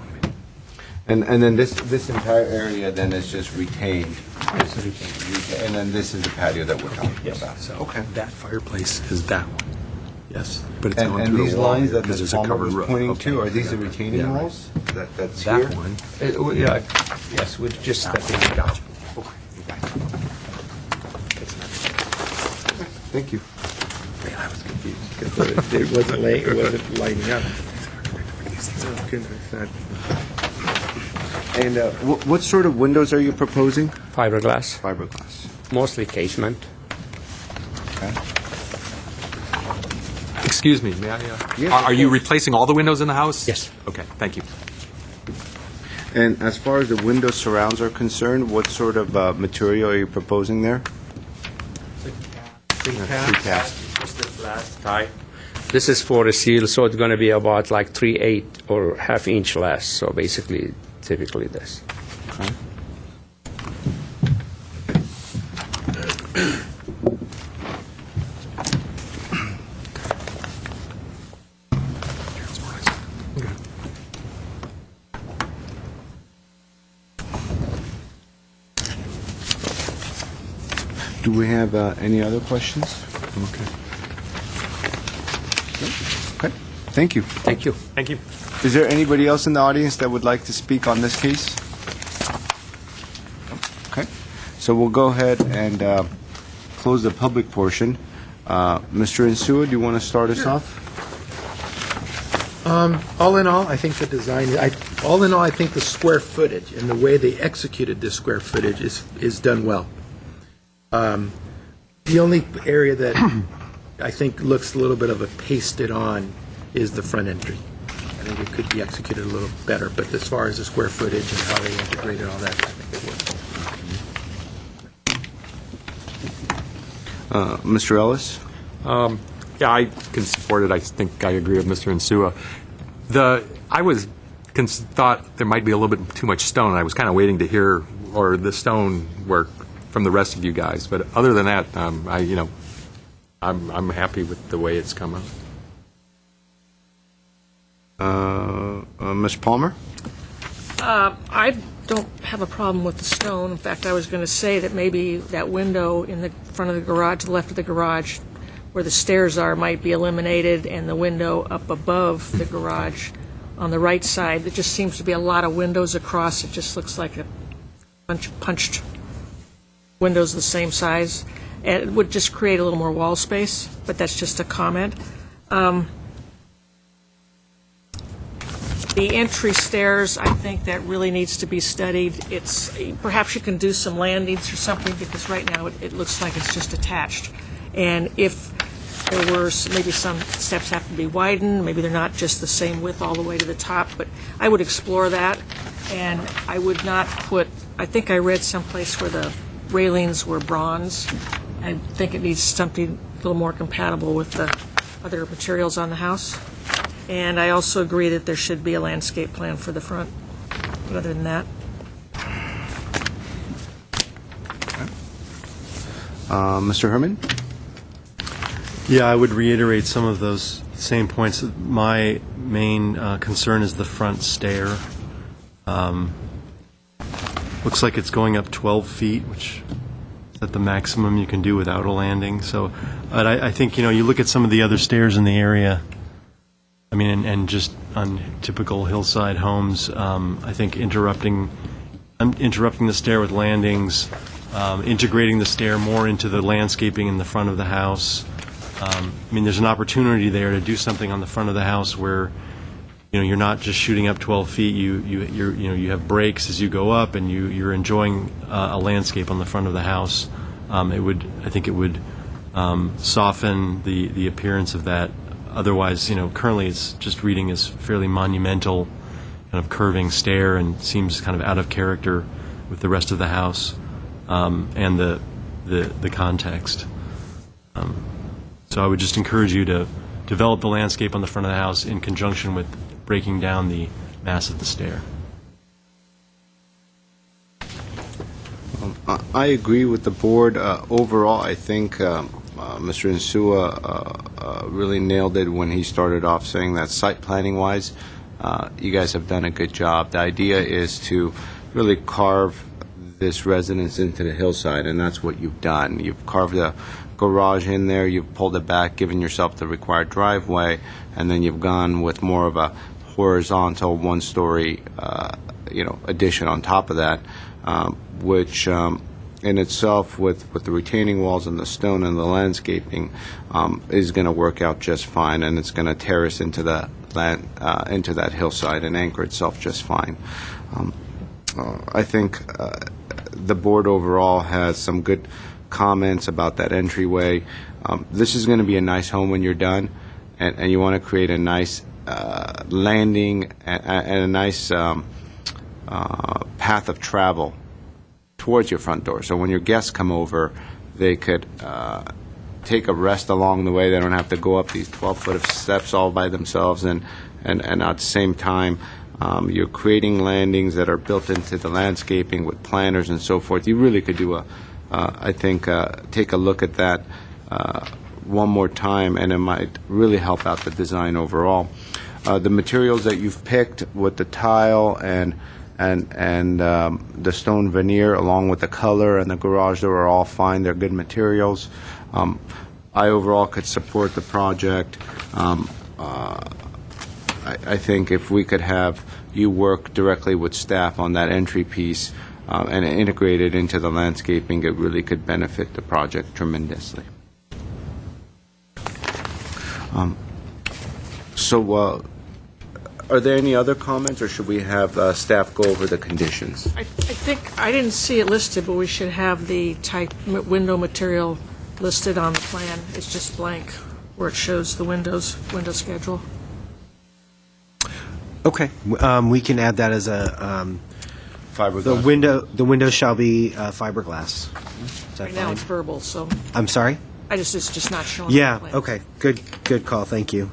and then this entire area then is just retained? Yes, retained. And then this is the patio that we're talking about? So Okay. that fireplace is that one. Yes. But it's And going and through these the wall lines here that because the there's a Palmer covered was roof. pointing Okay. to, are these the retaining Yeah, right. walls? That's That here? one. Yeah, yes, we're just stepping it out. Thank you. Man, I was confused because it wasn't lighting up. And what sort of windows are you proposing? Fiberglass, Fiberglass. mostly casement. Okay. Excuse me, may I? Yes, Are of you course. replacing all the windows in the house? Yes. Okay, thank you. And as far as the window surrounds are concerned, what sort of material are you proposing there? Precast. Just the flat type. This is for a seal, so it's going to be about like 3/8 or half-inch less. So basically, typically this. Okay. Do we have any other questions? Okay. Okay, thank you. Thank you. Thank you. Is there anybody else in the audience that would like to speak on this case? Okay, so we'll go ahead and close the public portion. Mr. Insua, do you want to start us off? All in all, I think the design, all in all, I think the square footage and the way they executed this square footage is done well. The only area that I think looks a little bit of a pasted on is the front entry. I think it could be executed a little better, but as far as the square footage and how they integrated all that, I think it worked. Mr. Ellis? Yeah, I can support it. I think I agree with Mr. Insua. I thought there might be a little bit too much stone. I was kind of waiting to hear or the stone work from the rest of you guys. But other than that, I'm happy with the way it's come out. Ms. Palmer? I don't have a problem with the stone. In fact, I was going to say that maybe that window in the front of the garage, to the left of the garage, where the stairs are, might be eliminated, and the window up above the garage on the right side. There just seems to be a lot of windows across. It just looks like a punched windows the same size. And it would just create a little more wall space, but that's just a comment. The entry stairs, I think that really needs to be studied. Perhaps you can do some landings or something, because right now it looks like it's just attached. And if there were maybe some steps have to be widened, maybe they're not just the same width all the way to the top, but I would explore that. And I would not I think I read someplace where the railings were bronze. I think it needs something a little more compatible with the other materials on the house. And I also agree that there should be a landscape plan for the front. But other than that, Mr. Herman? Yeah, I would reiterate some of those same points. My main concern is the front stair. Looks like it's going up 12 feet, which is at the maximum you can do without a landing. So, but I think, you look at some of the other stairs in the area, I mean, and just on typical hillside homes, I think interrupting the stair with landings, integrating the stair more into the landscaping in the front of the house. I mean, there's an opportunity there to do something on the front of the house where, you're not just shooting up 12 feet. You have breaks as you go up, and you're enjoying a landscape on the front of the house. I think it would soften the appearance of that. Otherwise, currently it's just reading as fairly monumental, kind of curving stair, and seems kind of out of character with the rest of the house and the context. So I would just encourage you to develop the landscape on the front of the house in conjunction with breaking down the mass of the stair. I agree with the board. Overall, I think Mr. Insua really nailed it when he started off saying that site planning-wise, you guys have done a good job. The idea is to really carve this residence into the hillside, and that's what you've done. You've carved a garage in there, you've pulled it back, given yourself the required driveway, and then you've gone with more of a horizontal one-story addition on top of that, which in itself, with the retaining walls and the stone and the landscaping, is going to work out just fine, and it's going to terrace into the into that hillside and anchor itself just fine. I think the board overall has some good comments about that entryway. This is going to be a nice home when you're done, and you want to create a nice landing and a nice path of travel towards your front door. So when your guests come over, they could take a rest along the way. They don't have to go up these 12-foot of steps all by themselves, and at the same time, you're creating landings that are built into the landscaping with planters and so forth. You really could do take a look at that one more time, and it might really help out the design overall. The materials that you've picked with the tile and the stone veneer, along with the color and the garage door, are all fine. They're good materials. I overall could support the project. I think if we could have you work directly with staff on that entry piece and integrate it into the landscaping, it really could benefit the project tremendously. Are there any other comments, or should we have staff go over the conditions? I think, I didn't see it listed, but we should have the type window material listed on the plan. It's just blank where it shows the window schedule. Okay, we can add that as a, Fiberglass. the window shall be fiberglass. Is that Right now fine? it's verbal, so I'm sorry? it's just not showing on the Yeah, plan. okay, good call, thank you.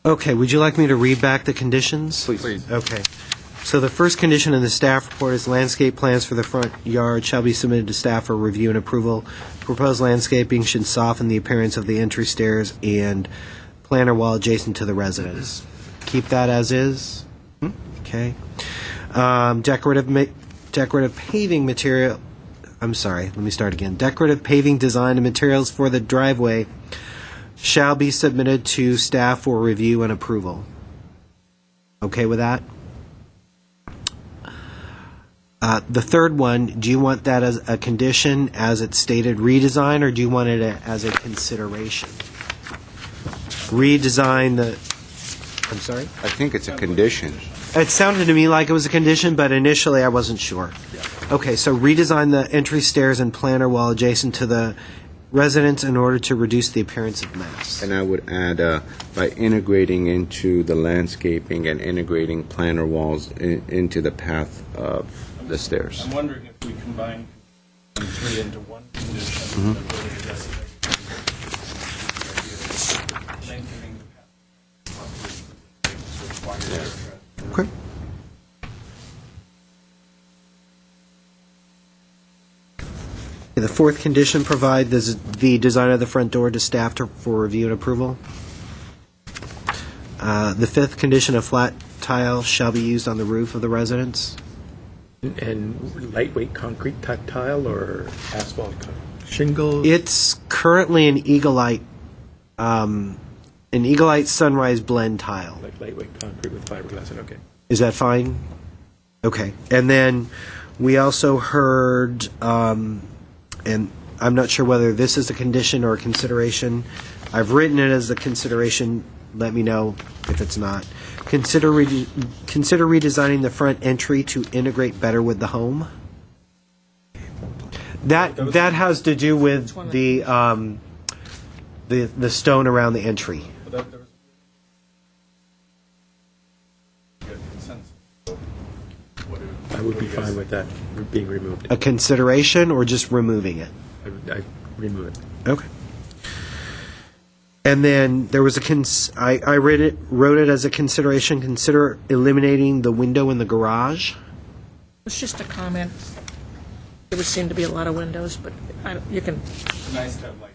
Okay, would you like me to read back the conditions? Please. Okay. So the first condition in the staff report is landscape plans for the front yard shall be submitted to staff for review and approval. Proposed landscaping should soften the appearance of the entry stairs and planter wall adjacent to the residence. Keep that as is? Okay. Decorative paving material, I'm sorry, let me start again. Decorative paving design and materials for the driveway shall be submitted to staff for review and approval. Okay with that? The third one, do you want that as a condition as it's stated redesign, or do you want it as a consideration? Redesign the, I'm sorry? I think it's a condition. It sounded to me like it was a condition, but initially I wasn't sure. Okay, so redesign the entry stairs and planter wall adjacent to the residence in order to reduce the appearance of mass. And I would add, by integrating into the landscaping and integrating planter walls into the path of the stairs. I'm wondering if we combine 3 into one condition. Lengthening the path. Okay. The fourth condition, provide the design of the front door to staff for review and approval. The fifth condition, a flat tile shall be used on the roof of the residence. And lightweight concrete type tile or asphalt shingles? It's currently an Eagle-Ite Sunrise blend tile. Like lightweight concrete with fiberglass, okay. Is that fine? Okay. And then we also heard, and I'm not sure whether this is a condition or a consideration. I've written it as a consideration. Let me know if it's not. Consider redesigning the front entry to integrate better with the home. That has to do with the stone around the entry. I would be fine with that being removed. A consideration or just removing it? I remove it. Okay. And then there was I wrote it as a consideration. Consider eliminating the window in the garage. It's just a comment. There would seem to be a lot of windows, but you can. It's nice to have light.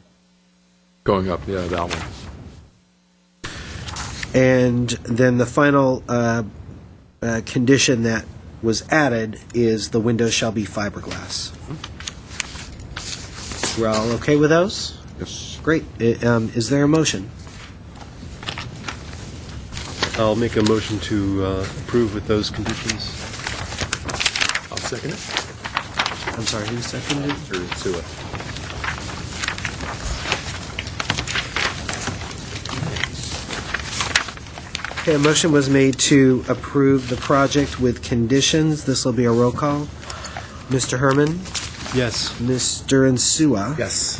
Going up, yeah, that one. And then the final condition that was added is the windows shall be fiberglass. We're all okay with those? Yes. Great. Is there a motion? I'll make a motion to approve with those conditions. I'll second it. I'm sorry, who seconded it? Mr. Sua. Okay, a motion was made to approve the project with conditions. This will be a roll call. Mr. Herman? Yes. Mr. Insua? Yes.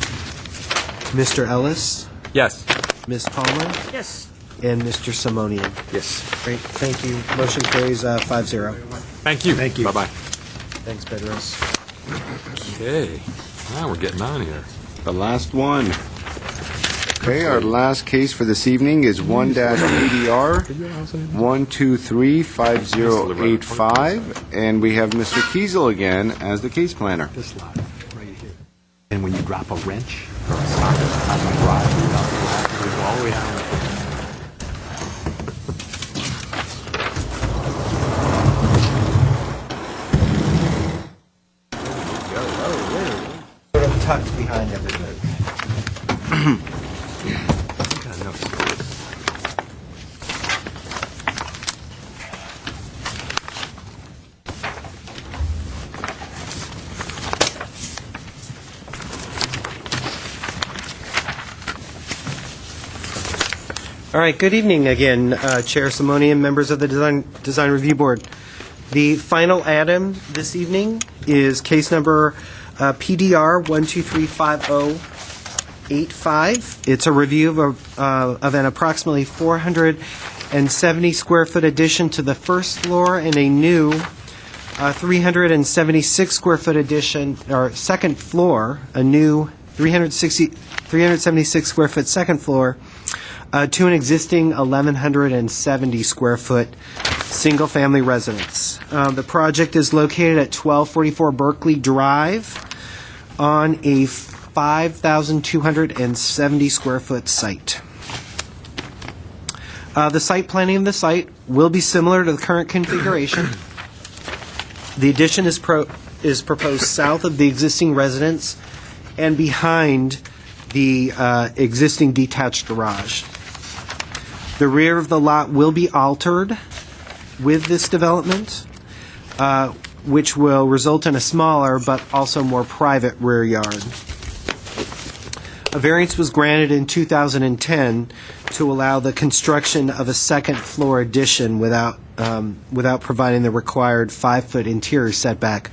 Mr. Ellis? Yes. Ms. Palmer? Yes. And Mr. Simonian? Yes. Great, thank you. Motion carries 5-0. Thank you. Thank you. Bye-bye. Thanks, Bedros. Okay, now we're getting on here. The last one. Okay, our last case for this evening is 1-ADR 1235085, and we have Mr. Kiesel again as the case planner. This lot right here. And when you drop a wrench or a socket on the drive, you have to go all the way down. Sort of tucked behind everything. All right, good evening again, Chair Simonian, members of the Design Review Board. The final item this evening is case number PDR 1235085. It's a review of an approximately 470 square foot addition to the first floor and a new 376 square foot addition, or second floor, a new 376 square foot second floor to an existing 1,170 square foot single-family residence. The project is located at 1244 Berkeley Drive on a 5,270 square foot site. The site planning of the site will be similar to the current configuration. The addition is proposed south of the existing residence and behind the existing detached garage. The rear of the lot will be altered with this development, which will result in a smaller but also more private rear yard. A variance was granted in 2010 to allow the construction of a second-floor addition without providing the required 5-foot interior setback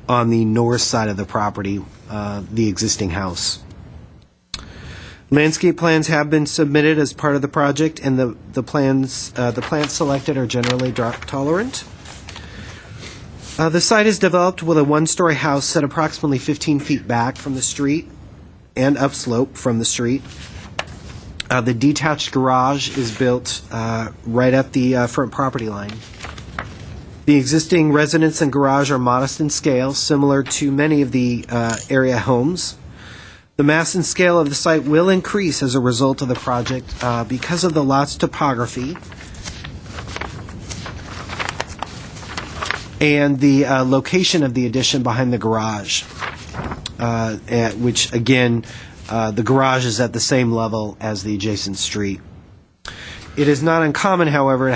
on the north side of the property, the existing house. Landscape plans have been submitted as part of the project, and the plants selected are generally drought tolerant. The site is developed with a one-story house set approximately 15 feet back from the street and upslope from the street. The detached garage is built right at the front property line. The existing residence and garage are modest in scale, similar to many of the area homes. The mass and scale of the site will increase as a result of the project because of the lot's topography and the location of the addition behind the garage, which, again, the garage is at the same level as the adjacent street. It is not uncommon, however,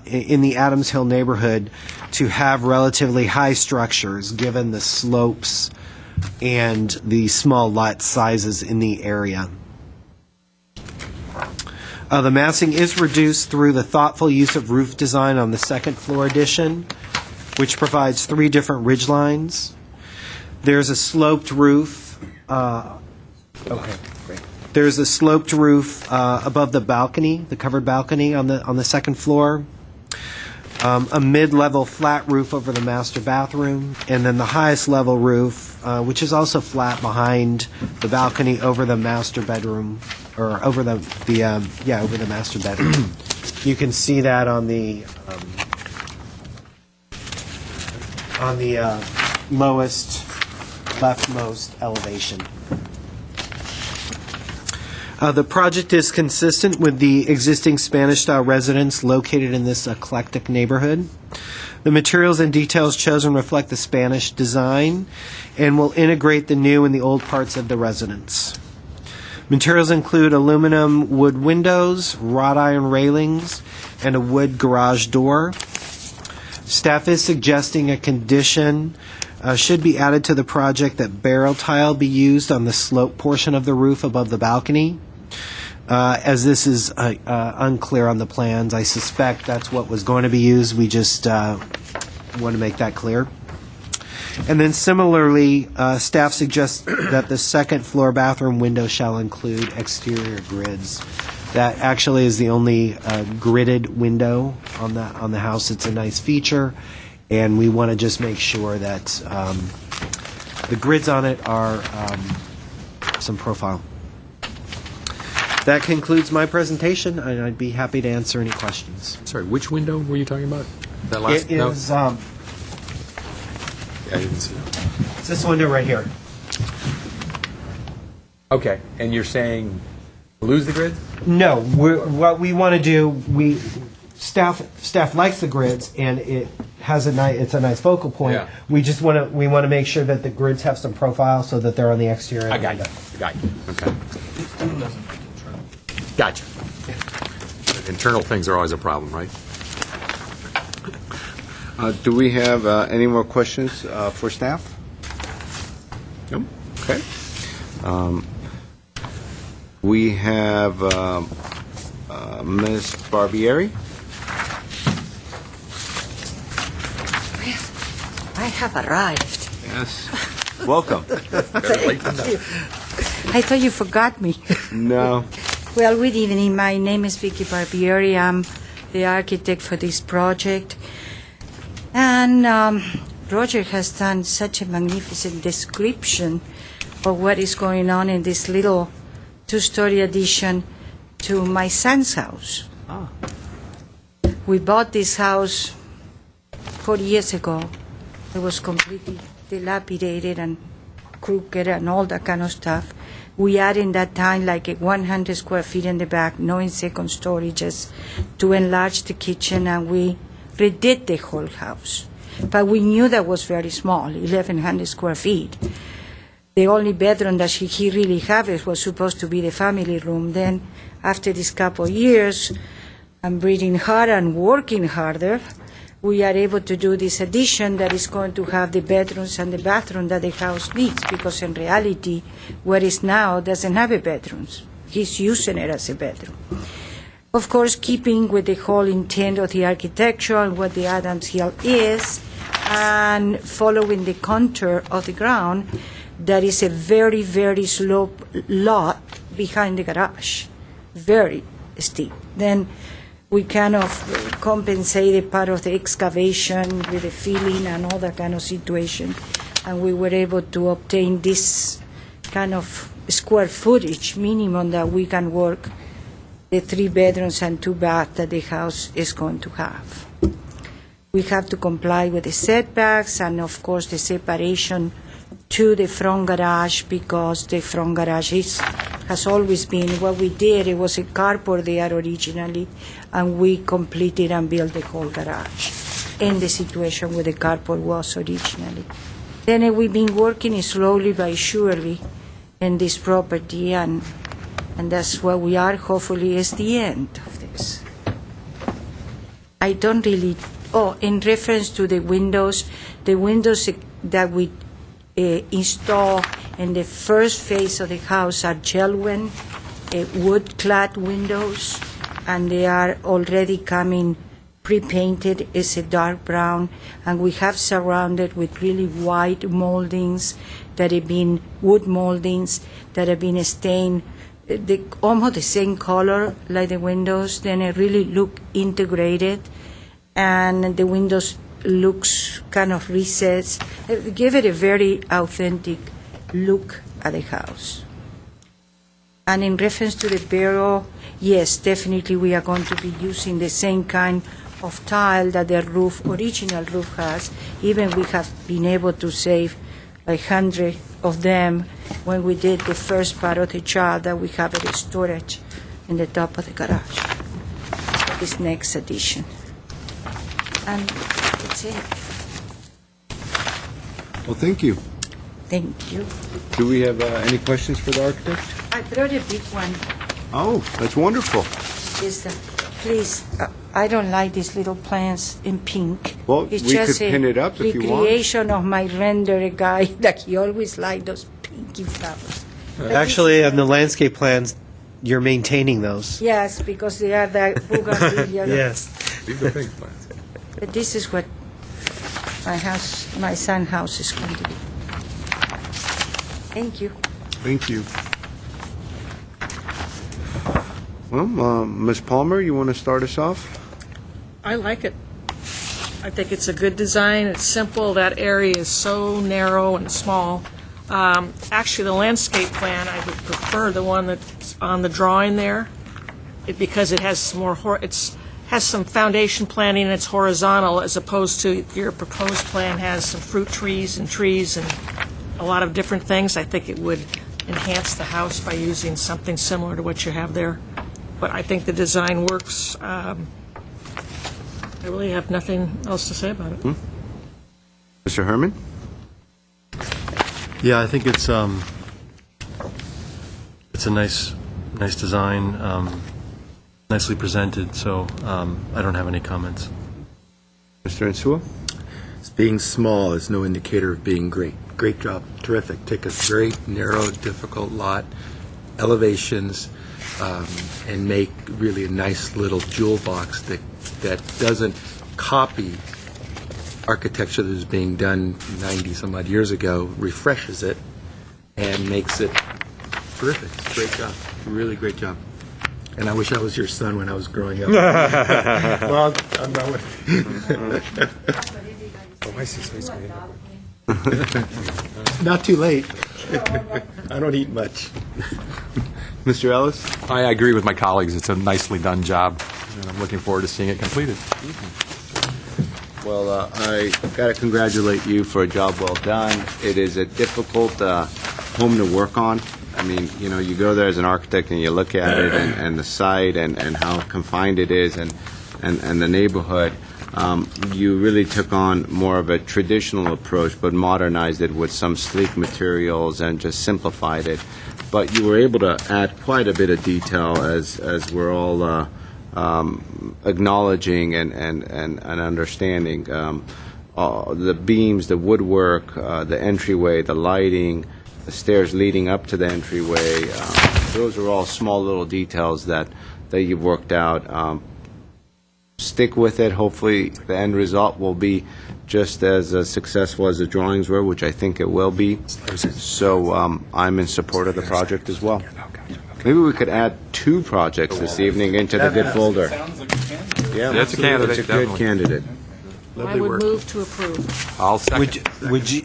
in the Adams Hill neighborhood to have relatively high structures given the slopes and the small lot sizes in the area. The massing is reduced through the thoughtful use of roof design on the second floor addition, which provides 3 different ridge lines. There's a sloped roof. There's a sloped roof above the balcony, the covered balcony on the second floor. A mid-level flat roof over the master bathroom, and then the highest level roof, which is also flat behind the balcony over the master bedroom, or over the master bedroom. You can see that on the lowest leftmost elevation. The project is consistent with the existing Spanish-style residence located in this eclectic neighborhood. The materials and details chosen reflect the Spanish design and will integrate the new and the old parts of the residence. Materials include aluminum wood windows, wrought iron railings, and a wood garage door. Staff is suggesting a condition should be added to the project that barrel tile be used on the slope portion of the roof above the balcony. As this is unclear on the plans, I suspect that's what was going to be used. We just want to make that clear. And then similarly, staff suggests that the second floor bathroom window shall include exterior grids. That actually is the only gridded window on the house. It's a nice feature, and we want to just make sure that the grids on it are some profile. That concludes my presentation, and I'd be happy to answer any questions. Sorry, which window were you talking about? That last? It is. Yeah, I didn't see it. It's this window right here. Okay, and you're saying lose the grids? No, what we want to do, staff likes the grids, and it has it's a nice focal point. Yeah. We want to make sure that the grids have some profile so that they're on the exterior. I got you. Okay. Gotcha. Internal things are always a problem, right? Do we have any more questions for staff? Nope. Okay. We have Ms. Barbieri. I have arrived. Yes. Welcome. Thank you. I thought you forgot me. No. Well, good evening. My name is Vicky Barbieri. I'm the architect for this project. And Roger has done such a magnificent description of what is going on in this little 2-story addition to my son's house. Ah. We bought this house 4 years ago. It was completely dilapidated and crooked and all that kind of stuff. We had in that time like 100 square feet in the back, no second story, just to enlarge the kitchen, and we redid the whole house. But we knew that was very small, 1,100 square feet. the only bedroom that he really had was supposed to be the family room. Then, after this couple of years, I'm breathing hard and working harder, we are able to do this addition that is going to have the bedrooms and the bathroom that the house needs, because in reality, where it's now doesn't have a bedrooms. He's using it as a bedroom. Of course, keeping with the whole intent of the architecture and what the Adams Hill is, and following the contour of the ground, that is a very, very slope lot behind the garage, very steep. Then we kind of compensated part of the excavation with the filling and all that kind of situation, and we were able to obtain this kind of square footage minimum that we can work the 3 bedrooms and 2 baths that the house is going to have. We have to comply with the setbacks and, of course, the separation to the front garage, because the front garage has always been what we did. It was a carport there originally, and we completed and built the whole garage in the situation where the carport was originally. Then we've been working slowly but surely in this property, and that's where we are. Hopefully, is the end of this. I don't really. Oh, in reference to the windows that we install in the first phase of the house are Gelwen wood-clad windows, and they are already coming pre-painted. It's a dark brown, and we have surrounded with really white moldings that have been wood moldings that have been stained almost the same color like the windows. Then it really look integrated, and the windows looks kind of recessed. Give it a very authentic look at the house. And in reference to the burial, yes, definitely we are going to be using the same kind of tile that the original roof has. Even we have been able to save 100 of them when we did the first part of the child that we have at the storage in the top of the garage. This next addition. And that's it. Well, thank you. Thank you. Do we have any questions for the architect? I brought a big one. Oh, that's wonderful. Please, I don't like these little plants in pink. Well, It's we just could pin it up if you want. recreation of my render guy that he always liked those pinky flowers. Actually, on the landscape plans, you're maintaining those. Yes, because they are the bougainvillea. Yes. These are pink plants. But this is what my son's house is going to be. Thank you. Thank you. Well, Ms. Palmer, you want to start us off? I like it. I think it's a good design. It's simple. That area is so narrow and small. Actually, the landscape plan, I would prefer the one that's on the drawing there, because it has some more. Has some foundation planting and it's horizontal, as opposed to your proposed plan has some fruit trees and a lot of different things. I think it would enhance the house by using something similar to what you have there. But I think the design works. I really have nothing else to say about it. Mr. Herman? Yeah, I think it's a nice design, nicely presented, so I don't have any comments. Mr. Insua? Being small is no indicator of being great. Great job, terrific. Take a very narrow, difficult lot, elevations, and make really a nice little jewel box that doesn't copy architecture that was being done 90-some-odd years ago, refreshes it, and makes it terrific. Great job. Really great job. And I wish I was your son when I was growing up. Well, I'm not with Not too late. I don't eat much. Mr. Ellis? I agree with my colleagues. It's a nicely done job, and I'm looking forward to seeing it completed. Well, I got to congratulate you for a job well done. It is a difficult home to work on. I mean, you go there as an architect and you look at it and the site and how confined it is and the neighborhood. You really took on more of a traditional approach, but modernized it with some sleek materials and just simplified it. But you were able to add quite a bit of detail as we're all acknowledging and understanding. The beams, the woodwork, the entryway, the lighting, the stairs leading up to the entryway. Those are all small little details that you've worked out. Stick with it. Hopefully, the end result will be just as successful as the drawings were, which I think it will be. So I'm in support of the project as well. Maybe we could add 2 projects this evening into the good folder. Yeah, That's a candidate, It's a good definitely. candidate. I would move to approve. I'll second. Would you,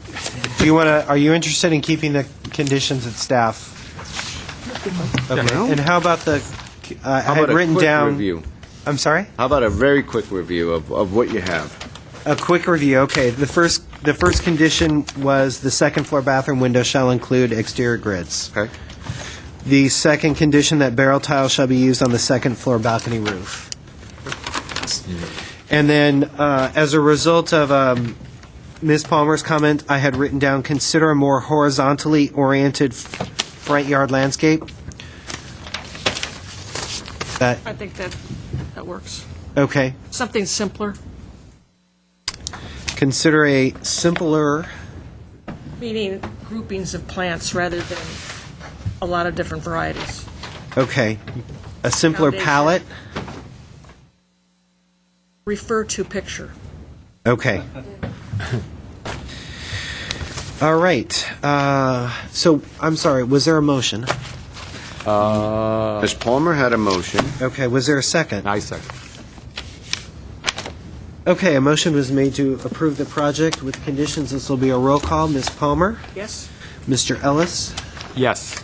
do you want to, are you interested in keeping the conditions at staff? Okay, and how about the, I How had about a written quick down. review? I'm sorry? How about a very quick review of what you have? A quick review, okay. The first condition was the second floor bathroom window shall include exterior grids. Okay. The second condition, that barrel tile shall be used on the second floor balcony roof. And then, as a result of Ms. Palmer's comment, I had written down, consider a more horizontally oriented front yard landscape. That, I think that works. okay. Something simpler, Consider a simpler, meaning groupings of plants rather than a lot of different varieties. okay, a simpler Foundation. palette. Refer to picture. Okay. All right. So, I'm sorry, was there a motion? Ms. Palmer had a motion. Okay, was there a second? I second. Okay, a motion was made to approve the project with conditions. This will be a roll call. Ms. Palmer? Yes? Mr. Ellis? Yes.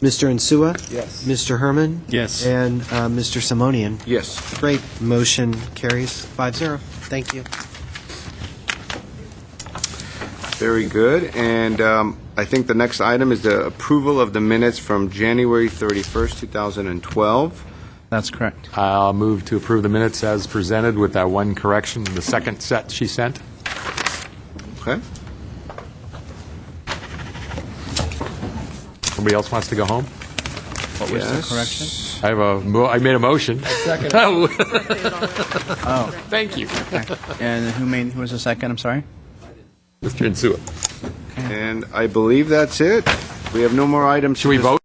Mr. Insua? Yes. Mr. Herman? Yes. And Mr. Simonian? Yes. Great. Motion carries 5-0. Thank you. Very good. And I think the next item is the approval of the minutes from January 31st, 2012. That's correct. I'll move to approve the minutes as presented with that one correction, the second set she sent. Okay. Somebody else wants to go home? What was Yes. the correction? I made a motion. Oh, Thank you. and who was the second? I'm sorry. Mr. Insua. And I believe that's it. We have no more items. Should we vote?